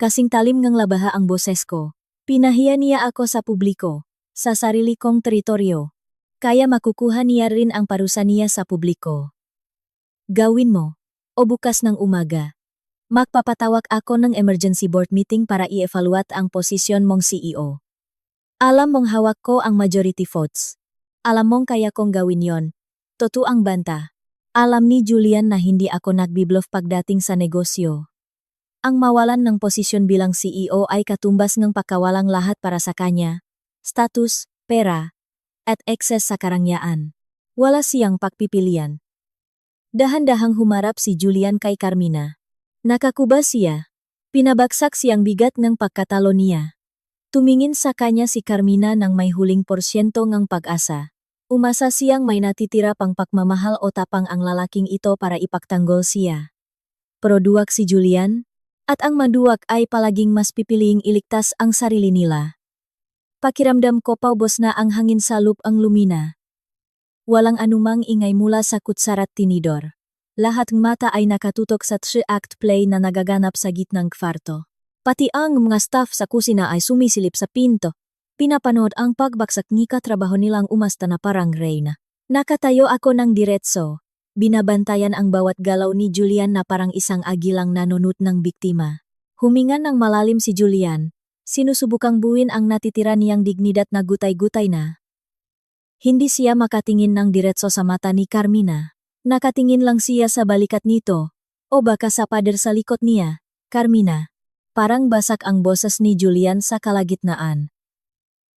[SPEAKER 1] Kasing talim ngang labaha ang boses ko. Pinahiya niya ako sa publiko, sa sarili kong teritoryo. Kaya makukuha niya rin ang parusa niya sa publiko. Gawin mo, o bukas ng umaga. Magpapatawag ako ng emergency board meeting para i-evaluate ang posisyon mong CEO. Alam mong hawak ko ang majority votes. Alam mong kaya kong gawin yon. Totoo ang banta. Alam ni Julian na hindi ako nagbibluff pagdating sa negosyo. Ang mawalan ng posisyon bilang CEO ay katumbas ng pagkawalang lahat para sa kanya. Status, pera, at ekses sa karangyaan. Wala siyang pagpipilian. Dahan-dahang humarap si Julian kay Carmina. Nakakuba siya. Pinabagsak siyang bigat ng pagkatalo niya. Tumingin sa kanya si Carmina ng may huling porsyento ng pag-asa. Umasa siyang may natitira pang pagmamahal o tapang ang lalaking ito para ipagtanggol siya. Pero duwag si Julian, at ang maduwag ay palaging mas pipiliing iligtas ang sarili nila. Pakiramdam ko paubos na ang hangin sa loop ang lumina. Walang anumang ingay mula sa kutsara't tinidor. Lahat ng mata ay nakatutok sa 3-act play na nagaganap sa gitnang kwarto. Pati ang mga staff sa kusina ay sumisilip sa pinto. Pinapanood ang pagbaksak ni katrabaho nilang umasta na parang reyna. Nakatayo ako ng diretso. Binabantayan ang bawat galaw ni Julian na parang isang agilang nanunut ng biktima. Huminga ng malalim si Julian. Sinusubukang buuin ang natitira niyang dignidad na gutay-gutay na. Hindi siya makatingin ng diretso sa mata ni Carmina. Nakatingin lang siya sa balikat nito. O baka sa pader sa likod niya. Carmina. Parang basak ang boses ni Julian sa kalagitnaan.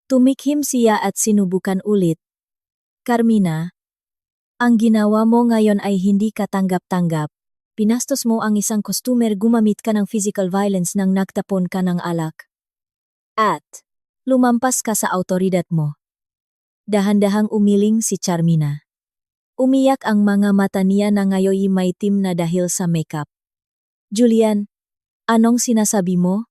[SPEAKER 1] Tumikhim siya at sinubukan ulit. Carmina. Ang ginawa mo ngayon ay hindi katanggap-tanggap. Pinastos mo ang isang customer, gumamit ka ng physical violence nang nagtapon ka ng alak. At lumampas ka sa autoridad mo. Dahan-dahang umiling si Carmina. Umiyak ang mga mata niya na ngayoy may tim na dahil sa makeup. Julian, anong sinasabi mo?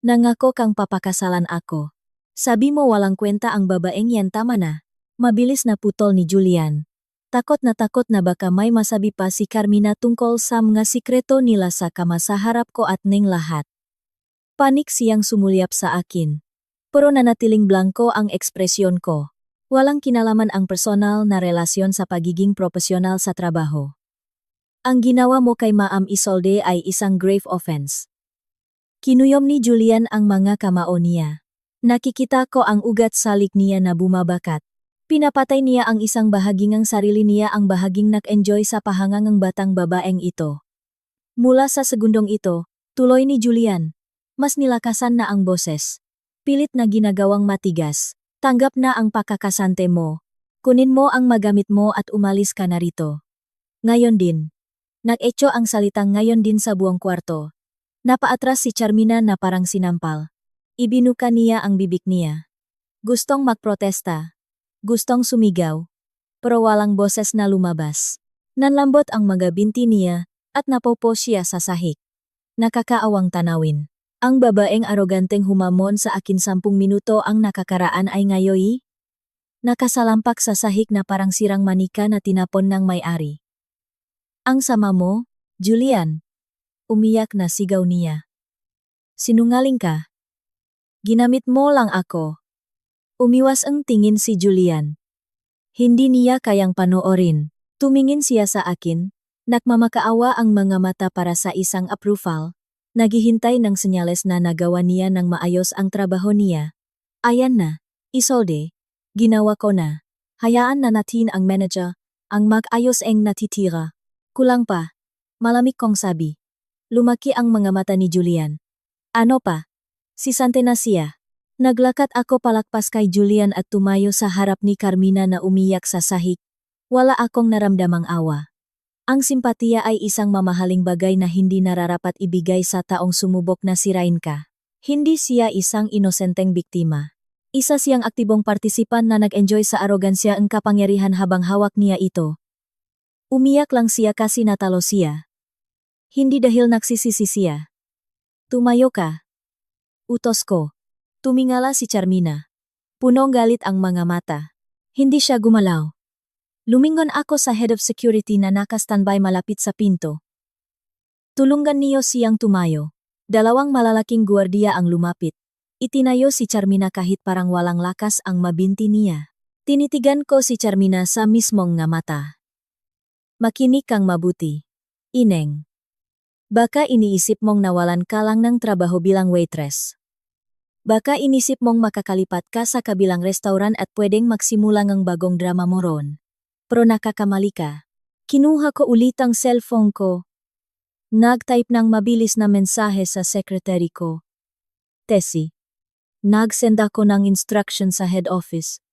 [SPEAKER 1] Nangako kang papakasalan ako. Sabi mo walang kwenta ang babaeng yan, tama na. Mabilis na putol ni Julian. Takot na baka may masabi pa si Carmina tungkol sa mga sikreto nila sa kama sa harap ko at ning lahat. Panik siyang sumulyap sa akin. Pero nanatiling blanko ang ekspresyon ko. Walang kinalaman ang personal na relasyon sa pagiging profesional sa trabaho. Ang ginawa mo kay Ma'am Isolde ay isang grave offense. Kinuyom ni Julian ang mga kamao niya. Nakikita ko ang ugat sa lik niya na bumabakat. Pinapatay niya ang isang bahaging ng sarili niya, ang bahaging nag-enjoy sa pahangang batang babaeng ito. Mula sa segundong ito, tuloy ni Julian, mas nilakasan na ang boses. Pilit na ginagawang matigas. Tanggap na ang pakakasante mo. Kunin mo ang magamit mo at umalis ka na rito. Ngayon din. Nag-echo ang salitang ngayon din sa buong kwarto. Napaatras si Carmina na parang sinampal. Ibinuka niya ang bibig niya. Gustong magprotesta. Gustong sumigaw. Pero walang boses na lumabas. Nanlambot ang mga binti niya at napopo siya sa sahig. Nakakaawang tanawin. Ang babaeng aroganteng humamon sa akin 10 minuto ang nakakaraan ay ngayoy. Nakasalampak sa sahig na parang sirang manika na tinapon ng may-ari. Ang sama mo, Julian. Umiyak na sigaw niya. Sinungaling ka. Ginamit mo lang ako. Umiwas ang tingin si Julian. Hindi niya kayang panoorin. Tumingin siya sa akin. Nagmamakaawa ang mga mata para sa isang approval. Naghihintay ng senyales na nagawa niya ng maayos ang trabaho niya. Ayan na, Isolde. Ginawa ko na. Hayaan na natin ang manager, ang mag-ayos ang natitira. Kulang pa. Malamig kong sabi. Lumaki ang mga mata ni Julian. Ano pa? Sisante na siya. Naglakad ako palakpas kay Julian at tumayo sa harap ni Carmina na umiyak sa sahig. Wala akong naramdamang awa. Ang simpatiya ay isang mamahaling bagay na hindi nararapat ibigay sa taong sumubok na sirain ka. Hindi siya isang inosenteng biktima. Isa siyang aktibong partisipan na nag-enjoy sa arogansya ang kapangyarihan habang hawak niya ito. Umiyak lang siya kasi natalo siya. Hindi dahil nagsisisi siya. Tumayo ka. Utos ko. Tumingala si Carmina. Punong galit ang mga mata. Hindi siya gumalaw. Lumingon ako sa head of security na naka-standby malapit sa pinto. Tulungan niyo siyang tumayo. 2 malalaking guwardiya ang lumapit. Itinayo si Carmina kahit parang walang lakas ang mabinti niya. Tinitigan ko si Carmina sa mismong nga mata. Makinig kang mabuti. Ineng. Baka iniisip mong nawalan ka lang ng trabaho bilang waitress. Baka inisip mong makakalipat ka sa kabilang restaurant at pwedeng magsimula ng bagong drama mo ron. Pero nakakamali ka. Kinuha ko ulit ang cellphone ko. Nag-type ng mabilis na mensahe sa secretary ko. Tessie. Nag-send ako ng instruction sa head office.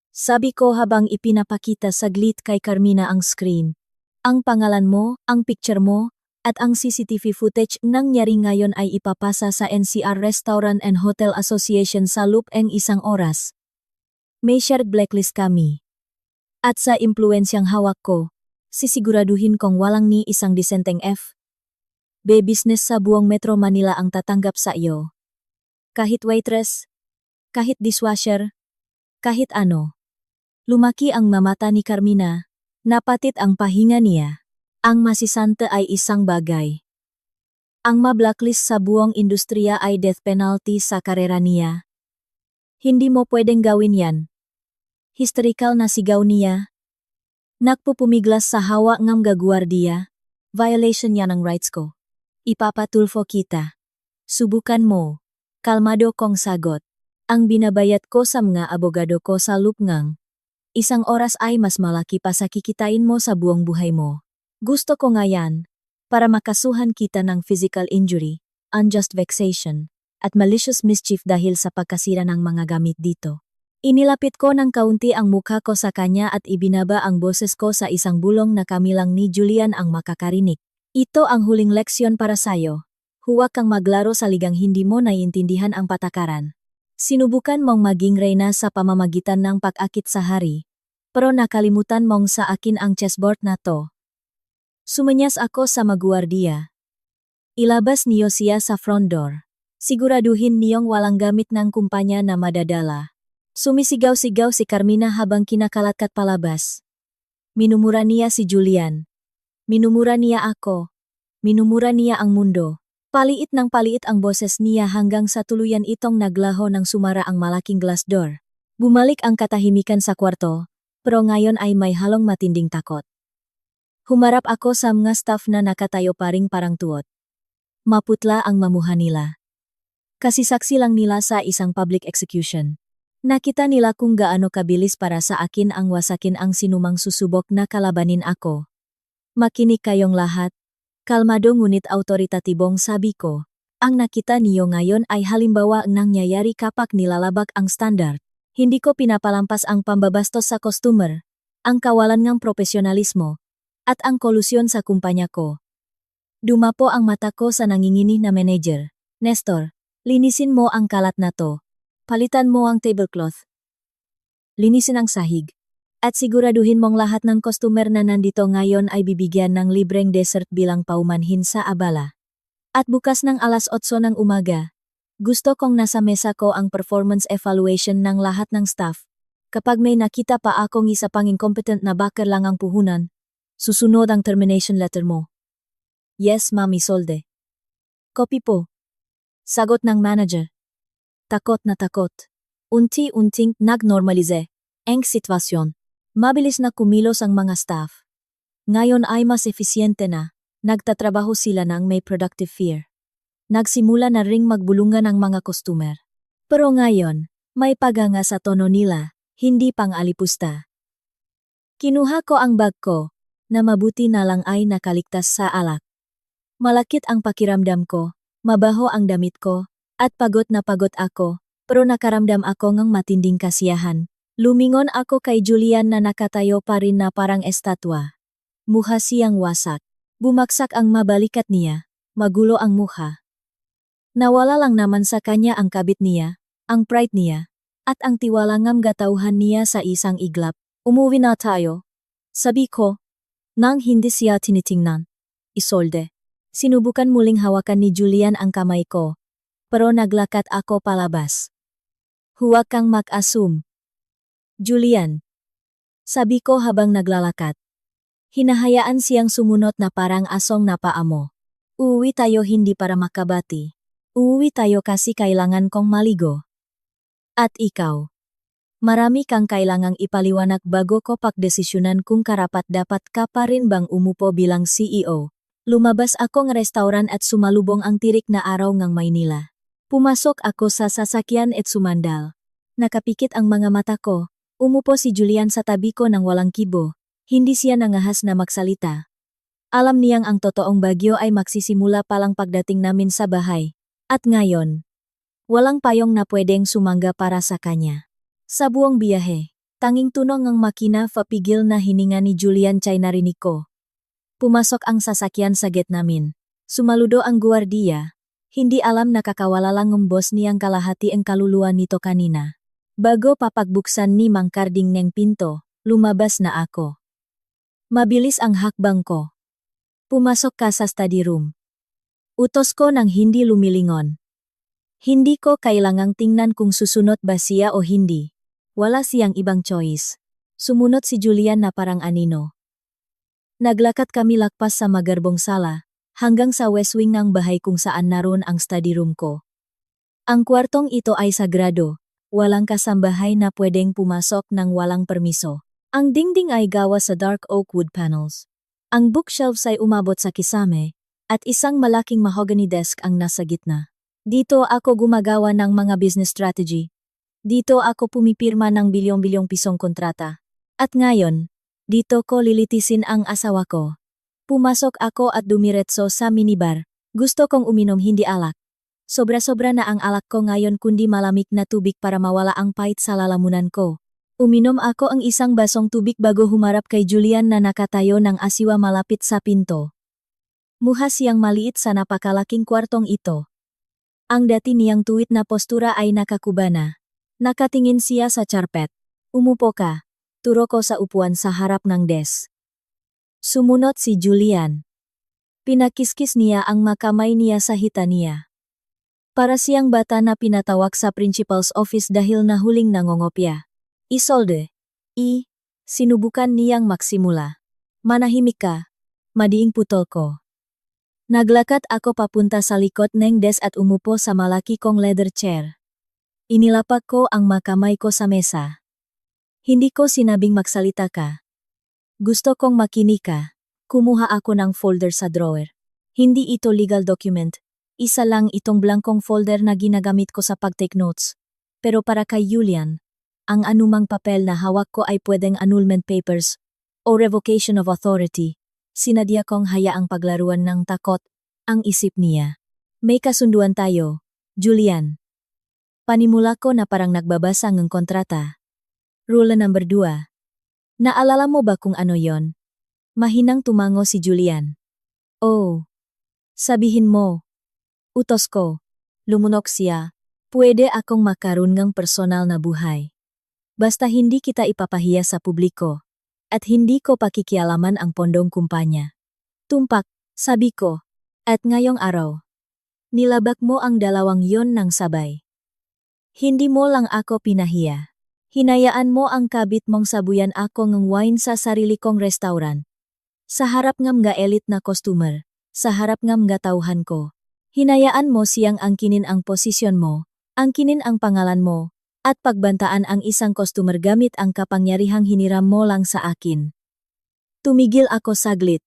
[SPEAKER 1] Sabi ko habang ipinapakita saglit kay Carmina ang screen. Ang pangalan mo, ang picture mo, at ang CCTV footage ng nangyari ngayon ay ipapasa sa NCR Restaurant and Hotel Association sa loob ng 1 oras. May shared blacklist kami. At sa impluensyang hawak ko, sisiguraduhin kong walang ni isang disenteng FB business sa buong Metro Manila ang tatanggap sa iyo. Kahit waitress, kahit dishwasher, kahit ano. Lumaki ang mamata ni Carmina, napatit ang pahinga niya. Ang masisante ay isang bagay. Ang ma-blacklist sa buong industriya ay death penalty sa karera niya. Hindi mo pwedeng gawin yan. Hysterical na sigaw niya. Nagpupumiglas sa hawa ng gagwardiya. Violation yan ng rights ko. Ipapatulfo kita. Subukan mo. Kalmado kong sagot. Ang binabayad ko sa mga abogado ko sa lupngang. Isang oras ay mas malaki pa sa kikitain mo sa buong buhay mo. Gusto ko nga yan. Para makasuhan kita ng physical injury, unjust vexation, at malicious mischief dahil sa pagkasira ng mga gamit dito. Inilapit ko ng kaunti ang mukha ko sa kanya at ibinaba ang boses ko sa isang bulong na kami lang ni Julian ang makakarinig. Ito ang huling leksyon para sayo. Huwag kang maglaro sa ligang hindi mo naiintindihan ang patakaran. Sinubukan mong maging reyna sa pamamagitan ng pag-akit sa hari. Pero nakalimutan mong sa akin ang chessboard na to. Sumanyas ako sa magwardiya. Ilabas niyo siya sa front door. Siguraduhin niyong walang gamit ng kumpanya na madadala. Sumisigaw-sigaw si Carmina habang kinakalatkat palabas. Minumura niya si Julian. Minumura niya ako. Minumura niya ang mundo. Paliit ng paliit ang boses niya hanggang sa tuluyan itong naglaho ng sumara ang malaking glass door. Bumalik ang katahimikan sa kwarto, pero ngayon ay may halong matinding takot. Humarap ako sa mga staff na nakatayo paring parang tuot. Maputla ang mamuha nila. Kasisaksi lang nila sa isang public execution. Nakita nila kung gaano kabilis para sa akin ang wasakin ang sinumang susubok na kalabanin ako. Makinig kayong lahat. Kalmado ngunit autoritatibong sabi ko. Ang nakita niyo ngayon ay halimbawa ng nangyayari kapag nilalabag ang standard. Hindi ko pinapalampas ang pambabastos sa customer, ang kawalan ng profesionalismo, at ang kolusyon sa kumpanya ko. Dumapo ang mata ko sa nanginginig na manager. Nestor, linisin mo ang kalat na to. Palitan mo ang tablecloth. Linisin ang sahig. At siguraduhin mong lahat ng customer na nandito ngayon ay bibigyan ng libreng dessert bilang paumanhin sa abala. At bukas ng alas 8 ng umaga, gusto kong nasa mesa ko ang performance evaluation ng lahat ng staff. Kapag may nakita pa akong isa pang incompetent na backer lang ang puhunan, susunod ang termination letter mo. Yes, Ma'am Isolde. Copy po. Sagot ng manager. Takot na takot. Unti-unting nagnormalize ang sitwasyon. Mabilis na kumilos ang mga staff. Ngayon ay mas efisyente na. Nagtatrabaho sila ng may productive fear. Nagsimula na ring magbulungan ang mga customer. Pero ngayon, may paganga sa tono nila, hindi pang alipusta. Kinuha ko ang bag ko, na mabuti na lang ay nakaligtas sa alak. Malakit ang pakiramdam ko, mabaho ang damit ko, at pagod na pagod ako, pero nakaramdam ako ng matinding kasiyahan. Lumingon ako kay Julian na nakatayo pa rin na parang estatwa. Mukha siyang wasak. Bumaksak ang mabalikat niya, magulo ang mukha. Nawala lang naman sa kanya ang kabit niya, ang pride niya, at ang tiwala ng gatauhan niya sa isang iglap. Umuwi na tayo. Sabi ko, nang hindi siya tinitingnan. Isolde. Sinubukan muling hawakan ni Julian ang kamay ko, pero naglakat ako palabas. Huwag kang mag-assume. Julian. Sabi ko habang naglalakad. Hinahayaan siyang sumunod na parang asong napaamo. Uuwi tayo hindi para makabati. Uuwi tayo kasi kailangan kong maligo. At ikaw. Marami kang kailangang ipaliwanag bago ko pagdesisyonan kung karapat-dapat ka pa rin bang umupo bilang CEO. Lumabas ako ng restaurant at sumalubong ang tirik na araw ng Maynila. Pumasok ako sa sasakyan at sumandal. Nakapikit ang mga mata ko. Umupo si Julian sa tabi ko ng walang kibo. Hindi siya nangahas na magsalita. Alam niyang ang totoong bagyo ay magsisimula palang pagdating namin sa bahay. At ngayon, walang payong na pwedeng sumangga para sa kanya. Sa buong biyahe, tanging tunog ng makina papigil na hininga ni Julian Chay narinig ko. Pumasok ang sasakyan sa gate namin. Sumaludo ang guwardiya. Hindi alam na kakawala lang ng boss niyang kalahati ang kaluluwa nito kanina. Bago papagbuksan ni Mang Carding ng pinto, lumabas na ako. Mabilis ang hakbang ko. Pumasok ka sa study room. Utos ko nang hindi lumilingon. Hindi ko kailangang tingnan kung susunod ba siya o hindi. Wala siyang ibang choice. Sumunod si Julian na parang anino. Naglakad kami lakpas sa magarbong sala, hanggang sa west wing ng bahay kung saan naroon ang study room ko. Ang kwartong ito ay sagrado, walang kasambahay na pwedeng pumasok ng walang permiso. Ang dingding ay gawa sa dark oak wood panels. Ang bookshelves ay umabot sa kisame, at isang malaking mahogany desk ang nasa gitna. Dito ako gumagawa ng mga business strategy. Dito ako pumipirma ng bilyong-bilyong pisong kontrata. At ngayon, dito ko lilitisin ang asawa ko. Pumasok ako at dumiretso sa minibar. Gusto kong uminom hindi alak. Sobra-sobra na ang alak ko ngayon kundi malamig na tubig para mawala ang pait sa lalamunan ko. Uminom ako ang isang basong tubig bago humarap kay Julian na nakatayo ng asiwa malapit sa pinto. Muha siyang maliit sa napakalaking kwartong ito. Ang dati niyang tuwid na postura ay nakakubana. Nakatingin siya sa charpet. Umupo ka. Turo ko sa upuan sa harap ng desk. Sumunod si Julian. Pinakiskis niya ang makamay niya sa hita niya. Para siyang bata na pinatawag sa principal's office dahil nahuling nangongopya. Isolde. Sinubukan niyang maksimula. Manahimik ka. Madiing putol ko. Naglakad ako papunta sa likod ng desk at umupo sa malaki kong leather chair. Inilapak ko ang makamay ko sa mesa. Hindi ko sinabing magsalita ka. Gusto kong makinig ka. Kumuha ako ng folder sa drawer. Hindi ito legal document. Isa lang itong blankong folder na ginagamit ko sa pag-take notes. Pero para kay Julian, ang anumang papel na hawak ko ay pwedeng annulment papers o revocation of authority. Sinadya kong hayaang paglaruan ng takot ang isip niya. May kasunduan tayo, Julian. Panimula ko na parang nagbabasa ng kontrata. Rule number 2. Naalala mo ba kung ano yon? Mahinang tumango si Julian. Oh. Sabihin mo. Utos ko. Lumunok siya. Pwede akong makaroon ng personal na buhay. Basta hindi kita ipapahiya sa publiko. At hindi ko pakikialaman ang pondong kumpanya. Tumpak, sabi ko. At ngayong araw. Nilabak mo ang dalawang yon ng sabay. Hindi mo lang ako pinahiya. Hinayaan mo ang kabit mong sabuyan ako ng wine sa sarili kong restaurant. Sa harap ng mga elite na customer. Sa harap ng mga tauhan ko. Hinayaan mo siyang angkinin ang posisyon mo. Angkinin ang pangalan mo. At pagbantaan ang isang customer gamit ang kapangyarihang hiniram mo lang sa akin. Tumigil ako saglit.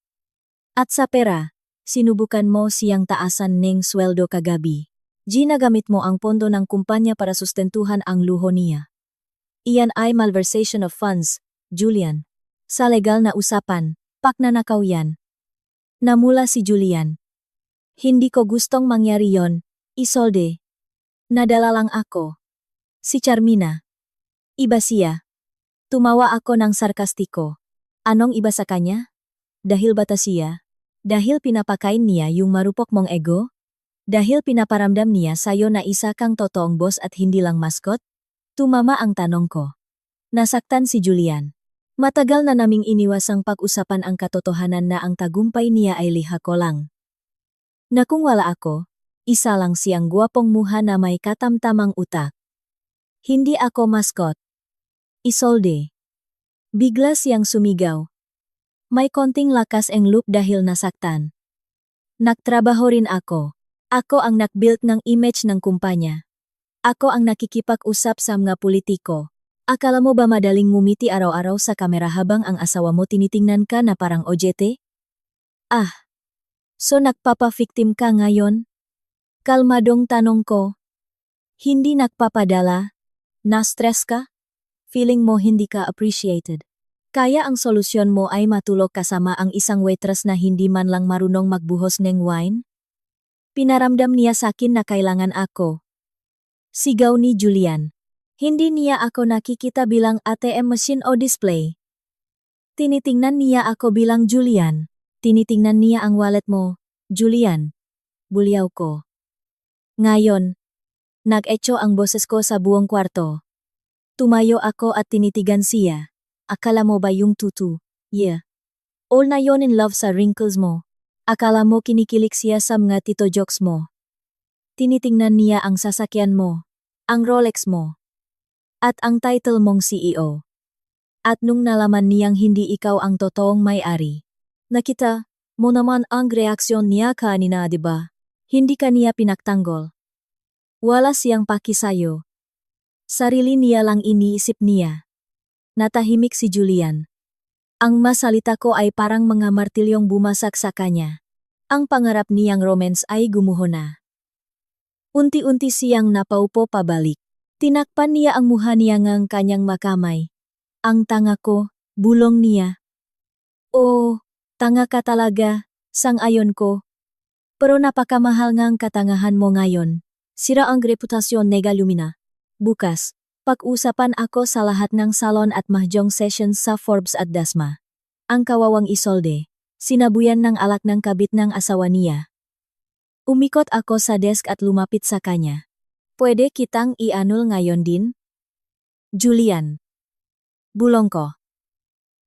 [SPEAKER 1] At sa pera, sinubukan mo siyang taasan ng sweldo kagabi. Ginagamit mo ang pondo ng kumpanya para sustentuhan ang luho niya. Iyan ay malversation of funds, Julian. Sa legal na usapan, pagnanakaw yan. Namula si Julian. Hindi ko gustong mangyari yon, Isolde. Nadala lang ako. Si Charmina. Iba siya. Tumawa ako ng sarkastiko. Anong iba sa kanya? Dahil bata siya? Dahil pinapakain niya yung marupok mong ego? Dahil pinaparamdam niya sa'yo na isa kang totoong boss at hindi lang maskot? Tumama ang tanong ko. Nasaktan si Julian. Matagal na naming iniwasang pag-usapan ang katotohanan na ang tagumpay niya ay liha ko lang. Na kung wala ako, isa lang siyang guwapong muha na may katamtamang utak. Hindi ako maskot. Isolde. Bigla siyang sumigaw. May konting lakas ang loop dahil nasaktan. Nagtrabaho rin ako. Ako ang nag-build ng image ng kumpanya. Ako ang nakikipag-usap sa mga politiko. Akala mo ba madaling ngumiti araw-araw sa kamera habang ang asawa mo tinitingnan ka na parang ojete? So nagpapa-victim ka ngayon? Kalmadong tanong ko. Hindi nagpapadala? Na-stress ka? Feeling mo hindi ka appreciated. Kaya ang solusyon mo ay matulog kasama ang isang waitress na hindi man lang marunong magbuhos ng wine? Pinaramdam niya sakin na kailangan ako. Sigaw ni Julian. Hindi niya ako nakikita bilang ATM machine o display. Tinitingnan niya ako bilang Julian. Tinitingnan niya ang wallet mo, Julian. Bulyaw ko. Ngayon, nag-echo ang boses ko sa buong kwarto. Tumayo ako at tinitigan siya. Akala mo ba yung tutu? Yeah. All na yon in love sa wrinkles mo. Akala mo kinikilig siya sa mga tito jokes mo. Tinitingnan niya ang sasakyan mo, ang Rolex mo, at ang title mong CEO. At nung nalaman niyang hindi ikaw ang totoong may-ari, Nakita mo naman ang reaksyon niya kanina, diba? Hindi ka niya pinagtanggol. Wala siyang paki sa'yo. Sarili niya lang iniisip niya. Natahimik si Julian. Ang masalita ko ay parang mga martilyong bumasak sa kanya. Ang pangarap niyang romance ay gumuho na. Unti-unti siyang napaupo pabalik. Tinakpan niya ang mukha niya ngang kanyang makamay. Ang tanga ko, bulong niya. Oh, tanga ka talaga, sang-ayon ko. Pero napakamahal ngang katangahan mo ngayon. Sira ang reputasyon ni Lumina. Bukas, pag-usapan ako sa lahat ng salon at mahjong sessions sa Forbes at Dasma. Ang kawawang Isolde, sinabuyan ng alak ng kabit ng asawa niya. Umikot ako sa desk at lumapit sa kanya. Pwede kitang i-annul ngayon din? Julian. Bulong ko.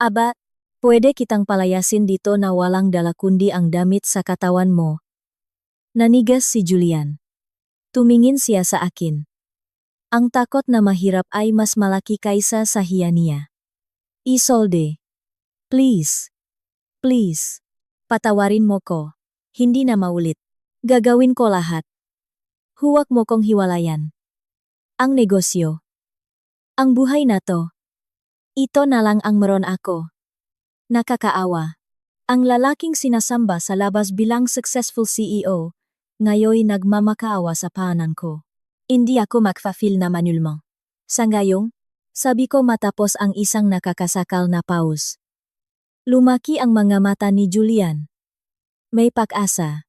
[SPEAKER 1] Aba, pwede kitang palayasin dito na walang dala kundi ang damit sa katawan mo. Nanigas si Julian. Tumingin siya sa akin. Ang takot na mahirap ay mas malaki kaysa sa hiya niya. Isolde. Please. Please. Patawarin mo ko. Hindi na maulit. Gagawin ko lahat. Huwag mo kong hiwalayan. Ang negosyo. Ang buhay na to. Ito na lang ang meron ako. Nakakaawa. Ang lalaking sinasamba sa labas bilang successful CEO, ngayon nagmamakaawa sa paanan ko. Hindi ako magfa-feel na manulmang. Sa ngayong, sabi ko matapos ang isang nakakasakal na pause. Lumaki ang mga mata ni Julian. May pag-asa.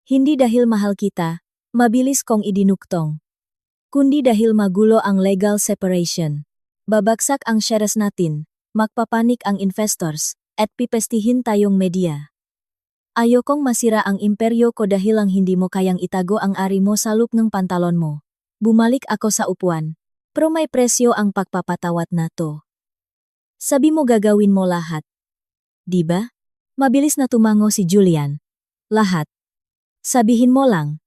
[SPEAKER 1] Hindi dahil mahal kita, mabilis kong idinuktong. Kundi dahil magulo ang legal separation. Babagsak ang shares natin, magpapanik ang investors, at pipestihin tayong media. Ayokong masira ang imperyo ko dahil lang hindi mo kayang itago ang ari mo sa loop ng pantalon mo. Bumalik ako sa upuan, pero may presyo ang pagpapatawat na to. Sabi mo gagawin mo lahat. Diba? Mabilis na tumango si Julian. Lahat. Sabihin mo lang.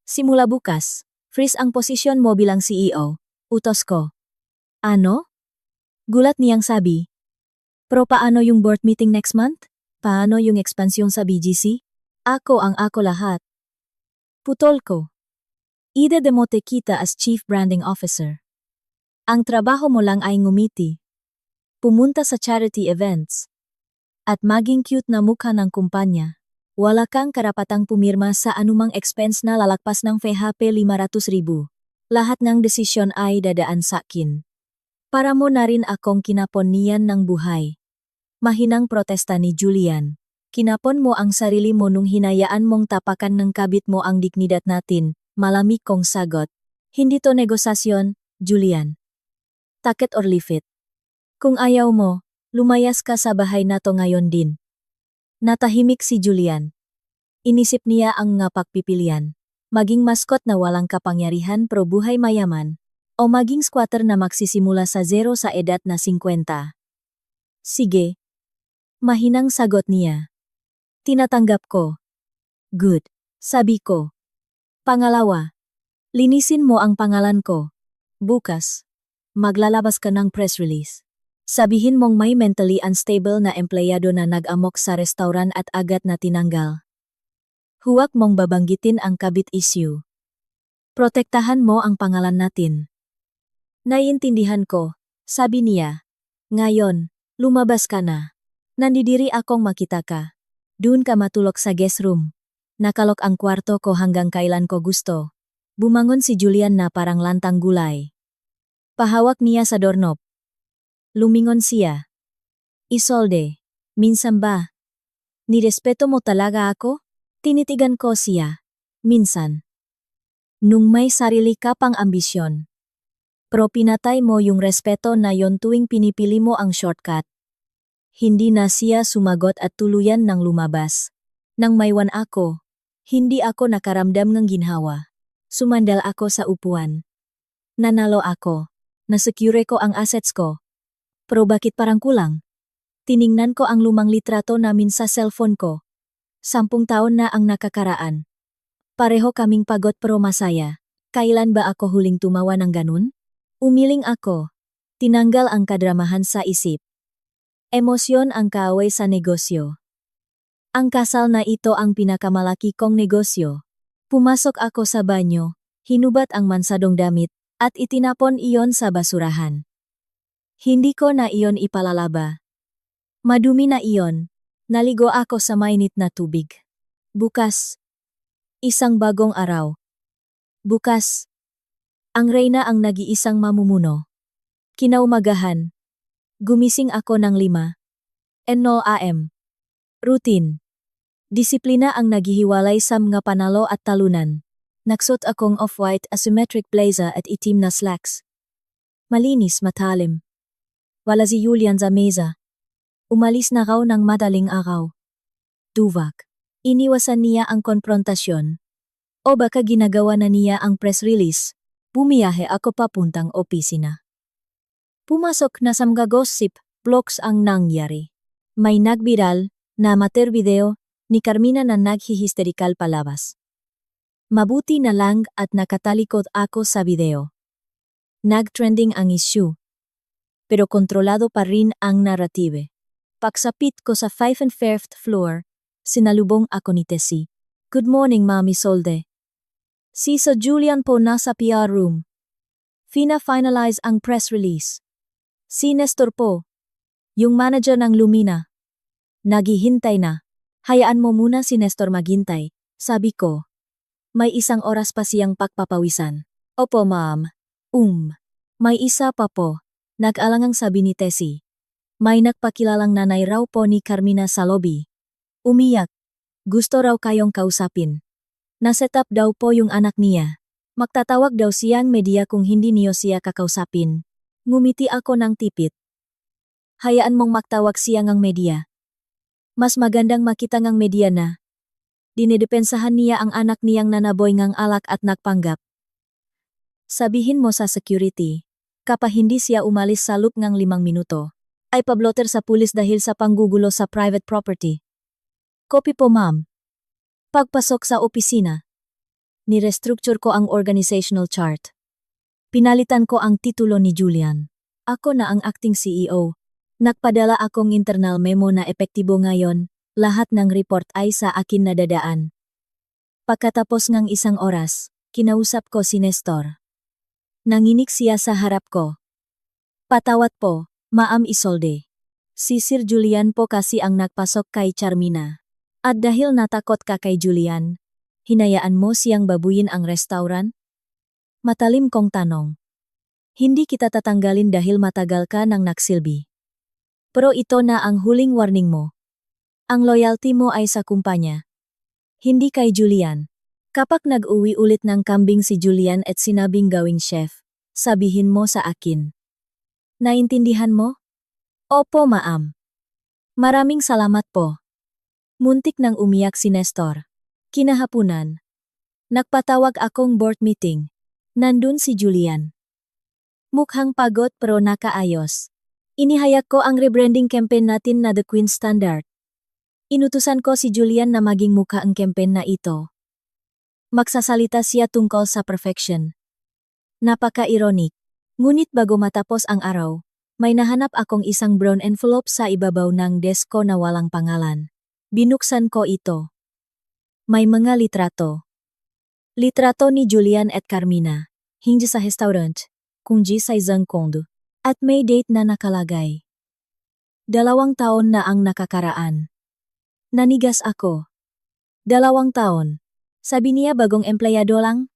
[SPEAKER 1] Simula bukas, freeze ang posisyon mo bilang CEO. Utos ko. Ano? Gulat niyang sabi. Pero paano yung board meeting next month? Paano yung ekspansyon sa BGC? Ako lahat. Putol ko. Ide-demote kita as Chief Branding Officer. Ang trabaho mo lang ay ngumiti. Pumunta sa charity events. At maging cute na mukha ng kumpanya. Wala kang karapatang pumirma sa anumang expense na lalagpas ng FHP 500,000. Lahat ng desisyon ay dadaan sa akin. Para mo na rin akong kinapon niyan ng buhay. Mahinang protesta ni Julian. Kinapon mo ang sarili mo nung hinayaan mong tapakan ng kabit mo ang dignidad natin, malamig kong sagot. Hindi to negosasyon, Julian. Take it or leave it. Kung ayaw mo, lumayas ka sa bahay na to ngayon din. Natahimik si Julian. Inisip niya ang pagpipilian. Maging maskot na walang kapangyarihan pro buhay mayaman, o maging squatter na magsisimula sa zero sa edad na 50. Sige. Mahinang sagot niya. Tinatanggap ko. Good. Sabi ko. Pangalawa. Linisin mo ang pangalan ko. Bukas. Maglalabas ka ng press release. Sabihin mong may mentally unstable na empleyado na nag-amok sa restaurant at agad na tinanggal. Huwag mong babanggitin ang kabit issue. Protektahan mo ang pangalan natin. Naiintindihan ko, sabi niya. Ngayon, lumabas ka na. Nandidiri akong makita ka. Doon ka matulog sa guest room. Nakalok ang kwarto ko hanggang kailan ko gusto. Bumangon si Julian na parang lantang gulay. Pahawak niya sa doorknob. Lumingon siya. Isolde, minsan ba? Nirespeto mo talaga ako? Tinitigan ko siya. Minsan. Nung may sarili ka pang ambisyon. Pero pinatay mo yung respeto na yon tuwing pinipili mo ang shortcut. Hindi na siya sumagot at tuluyan nang lumabas. Nang maywan ako, hindi ako nakaramdam ng ginhawa. Sumandal ako sa upuan. Nanalo ako. Nasecure ko ang assets ko. Pero bakit parang kulang? Tiningnan ko ang lumang litrato namin sa cellphone ko. 10 taon na ang nakakaraan. Pareho kaming pagod pero masaya. Kailan ba ako huling tumawa ng ganun? Umiling ako. Tinanggal ang kadramahan sa isip. Emosyon ang kaaway sa negosyo. Ang kasal na ito ang pinakamalaki kong negosyo. Pumasok ako sa banyo, hinubat ang mansadong damit, at itinapon iyon sa basurahan. Hindi ko na iyon ipalalaba. Madumi na iyon. Naligo ako sa mainit na tubig. Bukas. Isang bagong araw. Bukas. Ang reyna ang nag-iisang mamumuno. Kinaumagahan. Gumising ako ng 5:00 AM. Routine. Disiplina ang naghihiwalay sa mga panalo at talunan. Nagsuot akong off-white asymmetric blazer at itim na slacks. Malinis, matalim. Wala si Julian sa mesa. Umalis na raw ng madaling araw. Tuvak. Iniwasan niya ang konfrontasyon. O baka ginagawa na niya ang press release. Bumiyahe ako papuntang opisina. Pumasok na sa mga gossip blogs ang nangyari. May nagbiral na amateur video ni Carmina na naghihisterikal palabas. Mabuti na lang at nakatalikod ako sa video. Nag-trending ang issue. Pero kontrolado pa rin ang narrative. Pagsapit ko sa 5th floor, sinalubong ako ni Tessie. Good morning, Mami Solde. Si Sir Julian po nasa PR room. Finalize ang press release. Si Nestor po, yung manager ng Lumina. Naghihintay na. Hayaan mo muna si Nestor maghintay, sabi ko. May 1 oras pa siyang pagpapawisan. Opo, ma'am. May isa pa po. Nag-alangang sabi ni Tessie. May nagpakilalang nanay raw po ni Carmina sa lobby. Umiyak. Gusto raw kayong kausapin. Naset up daw po yung anak niya. Magtatawag daw siyang media kung hindi niyo siya kakausapin. Ngumiti ako ng tipit. Hayaan mong magtawag siya ng media. Mas magandang makita ng media na. Dinidepensahan niya ang anak niyang nanaboy ngang alak at nagpanggap. Sabihin mo sa security, kapag hindi siya umalis sa loob ng 5 minuto, ay pablotter sa pulis dahil sa panggugulo sa private property. Copy po, ma'am. Pagpasok sa opisina, nirestructure ko ang organizational chart. Pinalitan ko ang titulo ni Julian. Ako na ang acting CEO. Nagpadala akong internal memo na epektibo ngayon, lahat ng report ay sa akin nadadaan. Pagkatapos ng 1 oras, kinausap ko si Nestor. Nanginig siya sa harap ko. Patawat po, Ma'am Isolde. Si Sir Julian po kasi ang nagpasok kay Carmina. At dahil natakot ka kay Julian, hinayaan mo siyang babuyin ang restaurant? Matalim kong tanong. Hindi kita tatanggalin dahil matagal ka nang nagsilbi. Pero ito na ang huling warning mo. Ang loyalty mo ay sa kumpanya. Hindi kay Julian. Kapag nag-uwi ulit ng kambing si Julian at sinabing gawing chef, sabihin mo sa akin. Naintindihan mo? Opo, ma'am. Maraming salamat po. Muntik nang umiyak si Nestor. Kinahapunan. Nagpatawag akong board meeting. Nandun si Julian. Mukhang pagod pero nakaayos. Inihayag ko ang rebranding campaign natin na The Queen Standard. Inutusan ko si Julian na maging mukha ang campaign na ito. Magsasalita siya tungkol sa perfection. Napaka-ironic. Ngunit bago matapos ang araw, may nahanap akong isang brown envelope sa ibabaw ng desk ko na walang pangalan. Binuksan ko ito. May mga litrato. Litrato ni Julian at Carmina, hindi sa restaurant, kundi sa isang kondo. At may date na nakalagay. 2 taon na ang nakakaraan. Nanigas ako. 2 taon. Sabi niya bagong empleyado lang?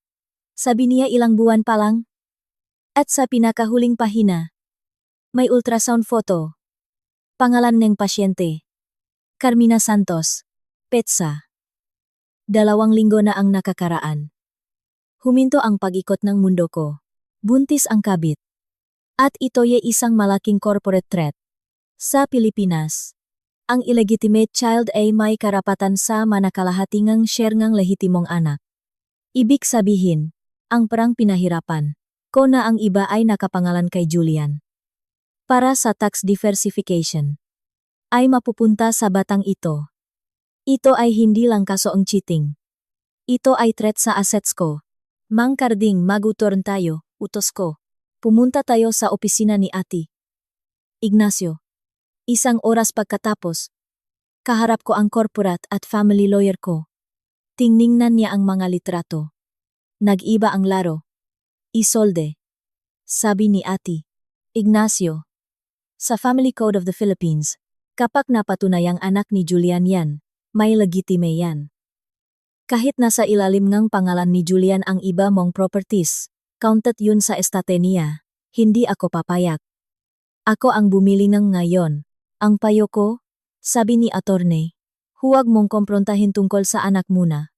[SPEAKER 1] Sabi niya ilang buwan pa lang? At sa pinakahuling pahina, may ultrasound photo. Pangalan ng pasyente. Carmina Santos, PETSA. 2 linggo na ang nakakaraan. Huminto ang pag-ikot ng mundo ko. Buntis ang kabit. At ito'y isang malaking corporate threat. Sa Pilipinas, ang illegitimate child ay may karapatan sa manakalahatingang share ng lehitimong anak. Ibig sabihin, ang parang pinahirapan ko na ang iba ay nakapangalan kay Julian. Para sa tax diversification, ay mapupunta sa batang ito. Ito ay hindi lang kaso ang cheating. Ito ay threat sa assets ko. Mang Carding, mag-uturn tayo, utos ko. Pumunta tayo sa opisina ni Ate Ignacio. 1 oras pagkatapos, Kaharap ko ang corporate at family lawyer ko. Tingningnan niya ang mga litrato. Nag-iba ang laro. Isolde. Sabi ni Ate Ignacio. Sa Family Code of the Philippines, kapag napatunayang anak ni Julian yan, may legitime yan. Kahit nasa ilalim ng pangalan ni Julian ang iba mong properties, counted yun sa estate niya, hindi ako papayag. Ako ang bumili ng ngayon. Ang payo ko, sabi ni attorney, huwag mong komprontahin tungkol sa anak muna.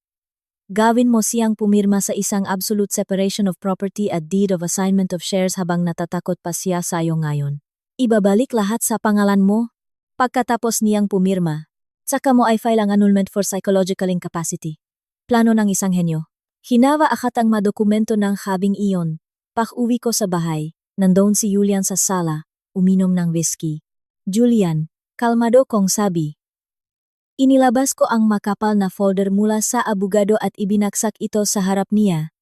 [SPEAKER 1] Gawin mo siyang pumirma sa isang absolute separation of property at deed of assignment of shares habang natatakot pa siya sa'yo ngayon. Ibabalik lahat sa pangalan mo. Pagkatapos niyang pumirma, saka mo ay file ang annulment for psychological incapacity. Plano ng isang henyo. Hinawa akat ang madokumento ng habing iyon. Pag-uwi ko sa bahay, nandoon si Julian sa sala, uminom ng whiskey. Julian, kalmado kong sabi. Inilabas ko ang makapal na folder mula sa abogado at ibinagsak ito sa harap niya.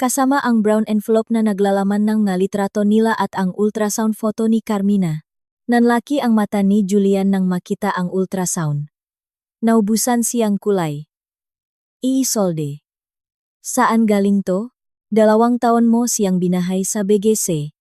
[SPEAKER 1] Kasama ang brown envelope na naglalaman ng nalitrato nila at ang ultrasound photo ni Carmina. Nanlaki ang mata ni Julian nang makita ang ultrasound. Naubusan siyang kulay. Isolde. Saan galing to? 2 taon mo siyang binahay sa BGC.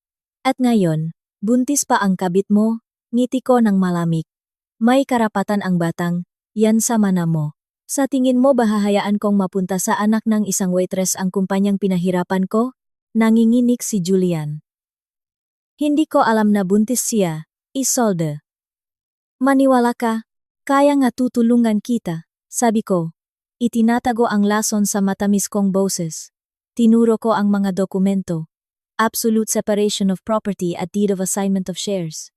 [SPEAKER 1] At ngayon, buntis pa ang kabit mo, ngiti ko ng malamig. May karapatan ang batang, yan sa mana mo. Sa tingin mo bahahayaan kong mapunta sa anak ng isang waitress ang kumpanyang pinahirapan ko? Nanginginig si Julian. Hindi ko alam na buntis siya, Isolde. Maniwala ka, kaya nga tutulungan kita, sabi ko. Itinatago ang lason sa matamis kong boses. Tinuro ko ang mga dokumento. Absolute separation of property at deed of assignment of shares.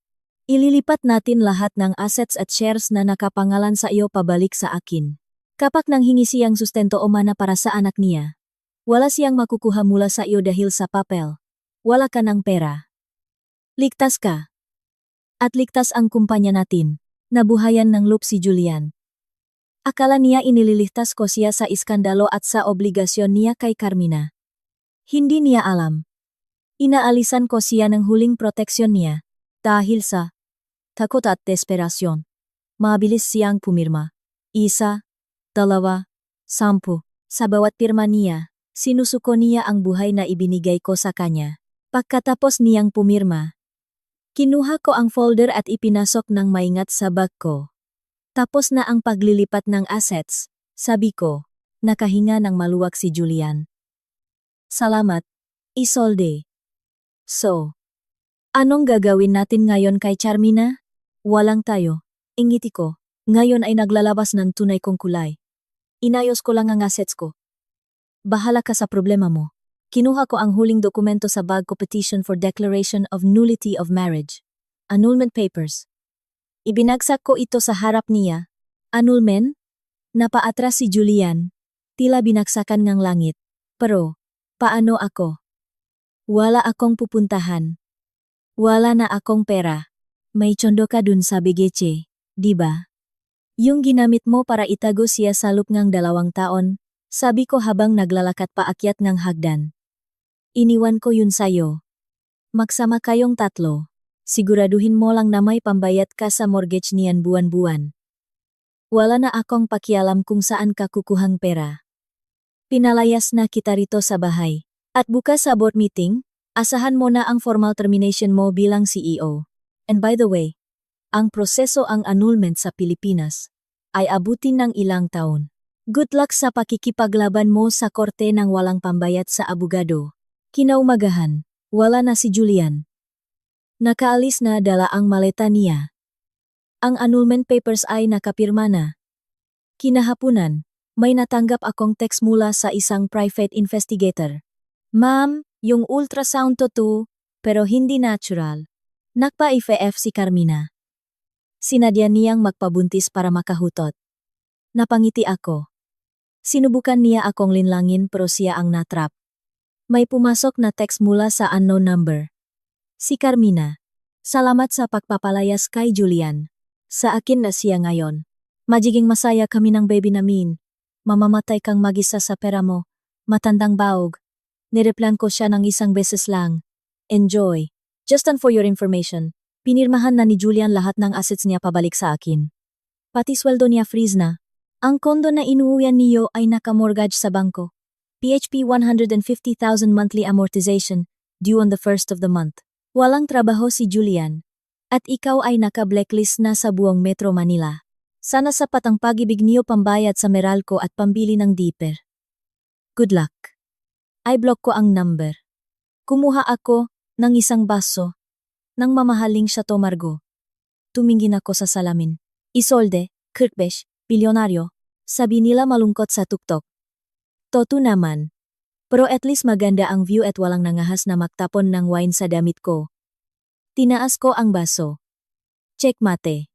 [SPEAKER 1] Ililipat natin lahat ng assets at shares na nakapangalan sa iyo pabalik sa akin. Kapag nanghingi siyang sustento o mana para sa anak niya, wala siyang makukuha mula sa iyo dahil sa papel. Wala ka ng pera. Ligtas ka. At ligtas ang kumpanya natin. Nabuhayan ng loop si Julian. Akala niya inililigtas ko siya sa iskandalo at sa obligasyon niya kay Carmina. Hindi niya alam. Inaalisan ko siya ng huling proteksyon niya dahil sa takot at desperasyon. Mabilis siyang pumirma. 1, 2, 10. Sa bawat pirma niya, sinusuko niya ang buhay na ibinigay ko sa kanya. Pagkatapos niyang pumirma, kinuha ko ang folder at ipinasok ng maingat sa bag ko. Tapos na ang paglilipat ng assets, sabi ko. Nakahinga ng maluwag si Julian. Salamat, Isolde. So, anong gagawin natin ngayon kay Carmina? Walang tayo. Ingiti ko. Ngayon ay naglalabas ng tunay kong kulay. Inayos ko lang ang assets ko. Bahala ka sa problema mo. Kinuha ko ang huling dokumento sa bag ko, petition for declaration of nullity of marriage. Annulment papers. Ibinagsak ko ito sa harap niya. Annulment? Napaatras si Julian. Tila binagsakan ng langit. Pero, paano ako? Wala akong pupuntahan. Wala na akong pera. May tsondo ka dun sa BGC, di ba? Yung ginamit mo para itago siya sa loop ng 2 taon, sabi ko habang naglalakad paakyat ng hagdan. Iniwan ko yun sa'yo. Magsama kayong 3. Siguraduhin mo lang na may pambayad ka sa mortgage niyan buwan-buwan. Wala na akong pakialam kung saan ka kukuhang pera. Pinalayas na kita rito sa bahay. At bukas sa board meeting, asahan mo na ang formal termination mo bilang CEO. And by the way, ang proseso ang annulment sa Pilipinas ay abutin ng ilang taon. Good luck sa pakikipaglaban mo sa korte ng walang pambayad sa abogado. Kinaumagahan, wala na si Julian. Nakaalis na dala ang maleta niya. Ang annulment papers ay nakapirma na. Kinahapunan, may natanggap akong text mula sa isang private investigator. Ma'am, yung ultrasound to, pero hindi natural. Nagpa-IVF si Carmina. Sinadya niyang magpabuntis para makahutot. Napangiti ako. Sinubukan niya akong linlangin pero siya ang natrap. May pumasok na text mula sa unknown number. Si Carmina. Salamat sa pagpapalayas kay Julian. Sa akin na siya ngayon. Magiging masaya kami ng baby namin. Mamamatay kang mag-isa sa pera mo. Matandang baog. Nireplan ko siya ng 1 beses lang. Enjoy. Just for your information, pinirmahan na ni Julian lahat ng assets niya pabalik sa akin. Pati sweldo niya freeze na. Ang kondo na inuuyan niyo ay nakamortgage sa bangko. PHP 150,000 monthly amortization, due on the first of the month. Walang trabaho si Julian. At ikaw ay naka-blacklist na sa buong Metro Manila. Sana sapat ang pag-ibig niyo pambayad sa Meralco at pambili ng dipper. Good luck. I-block ko ang number. Kumuha ako ng isang baso ng mamahaling Chateau Margaux. Tumingin ako sa salamin. Isolde, Kirkbesh, bilyonaryo, sabi nila malungkot sa tuktok. Toto naman. Pero at least maganda ang view at walang nangahas na magtapon ng wine sa damit ko. Tinaas ko ang baso. Checkmate.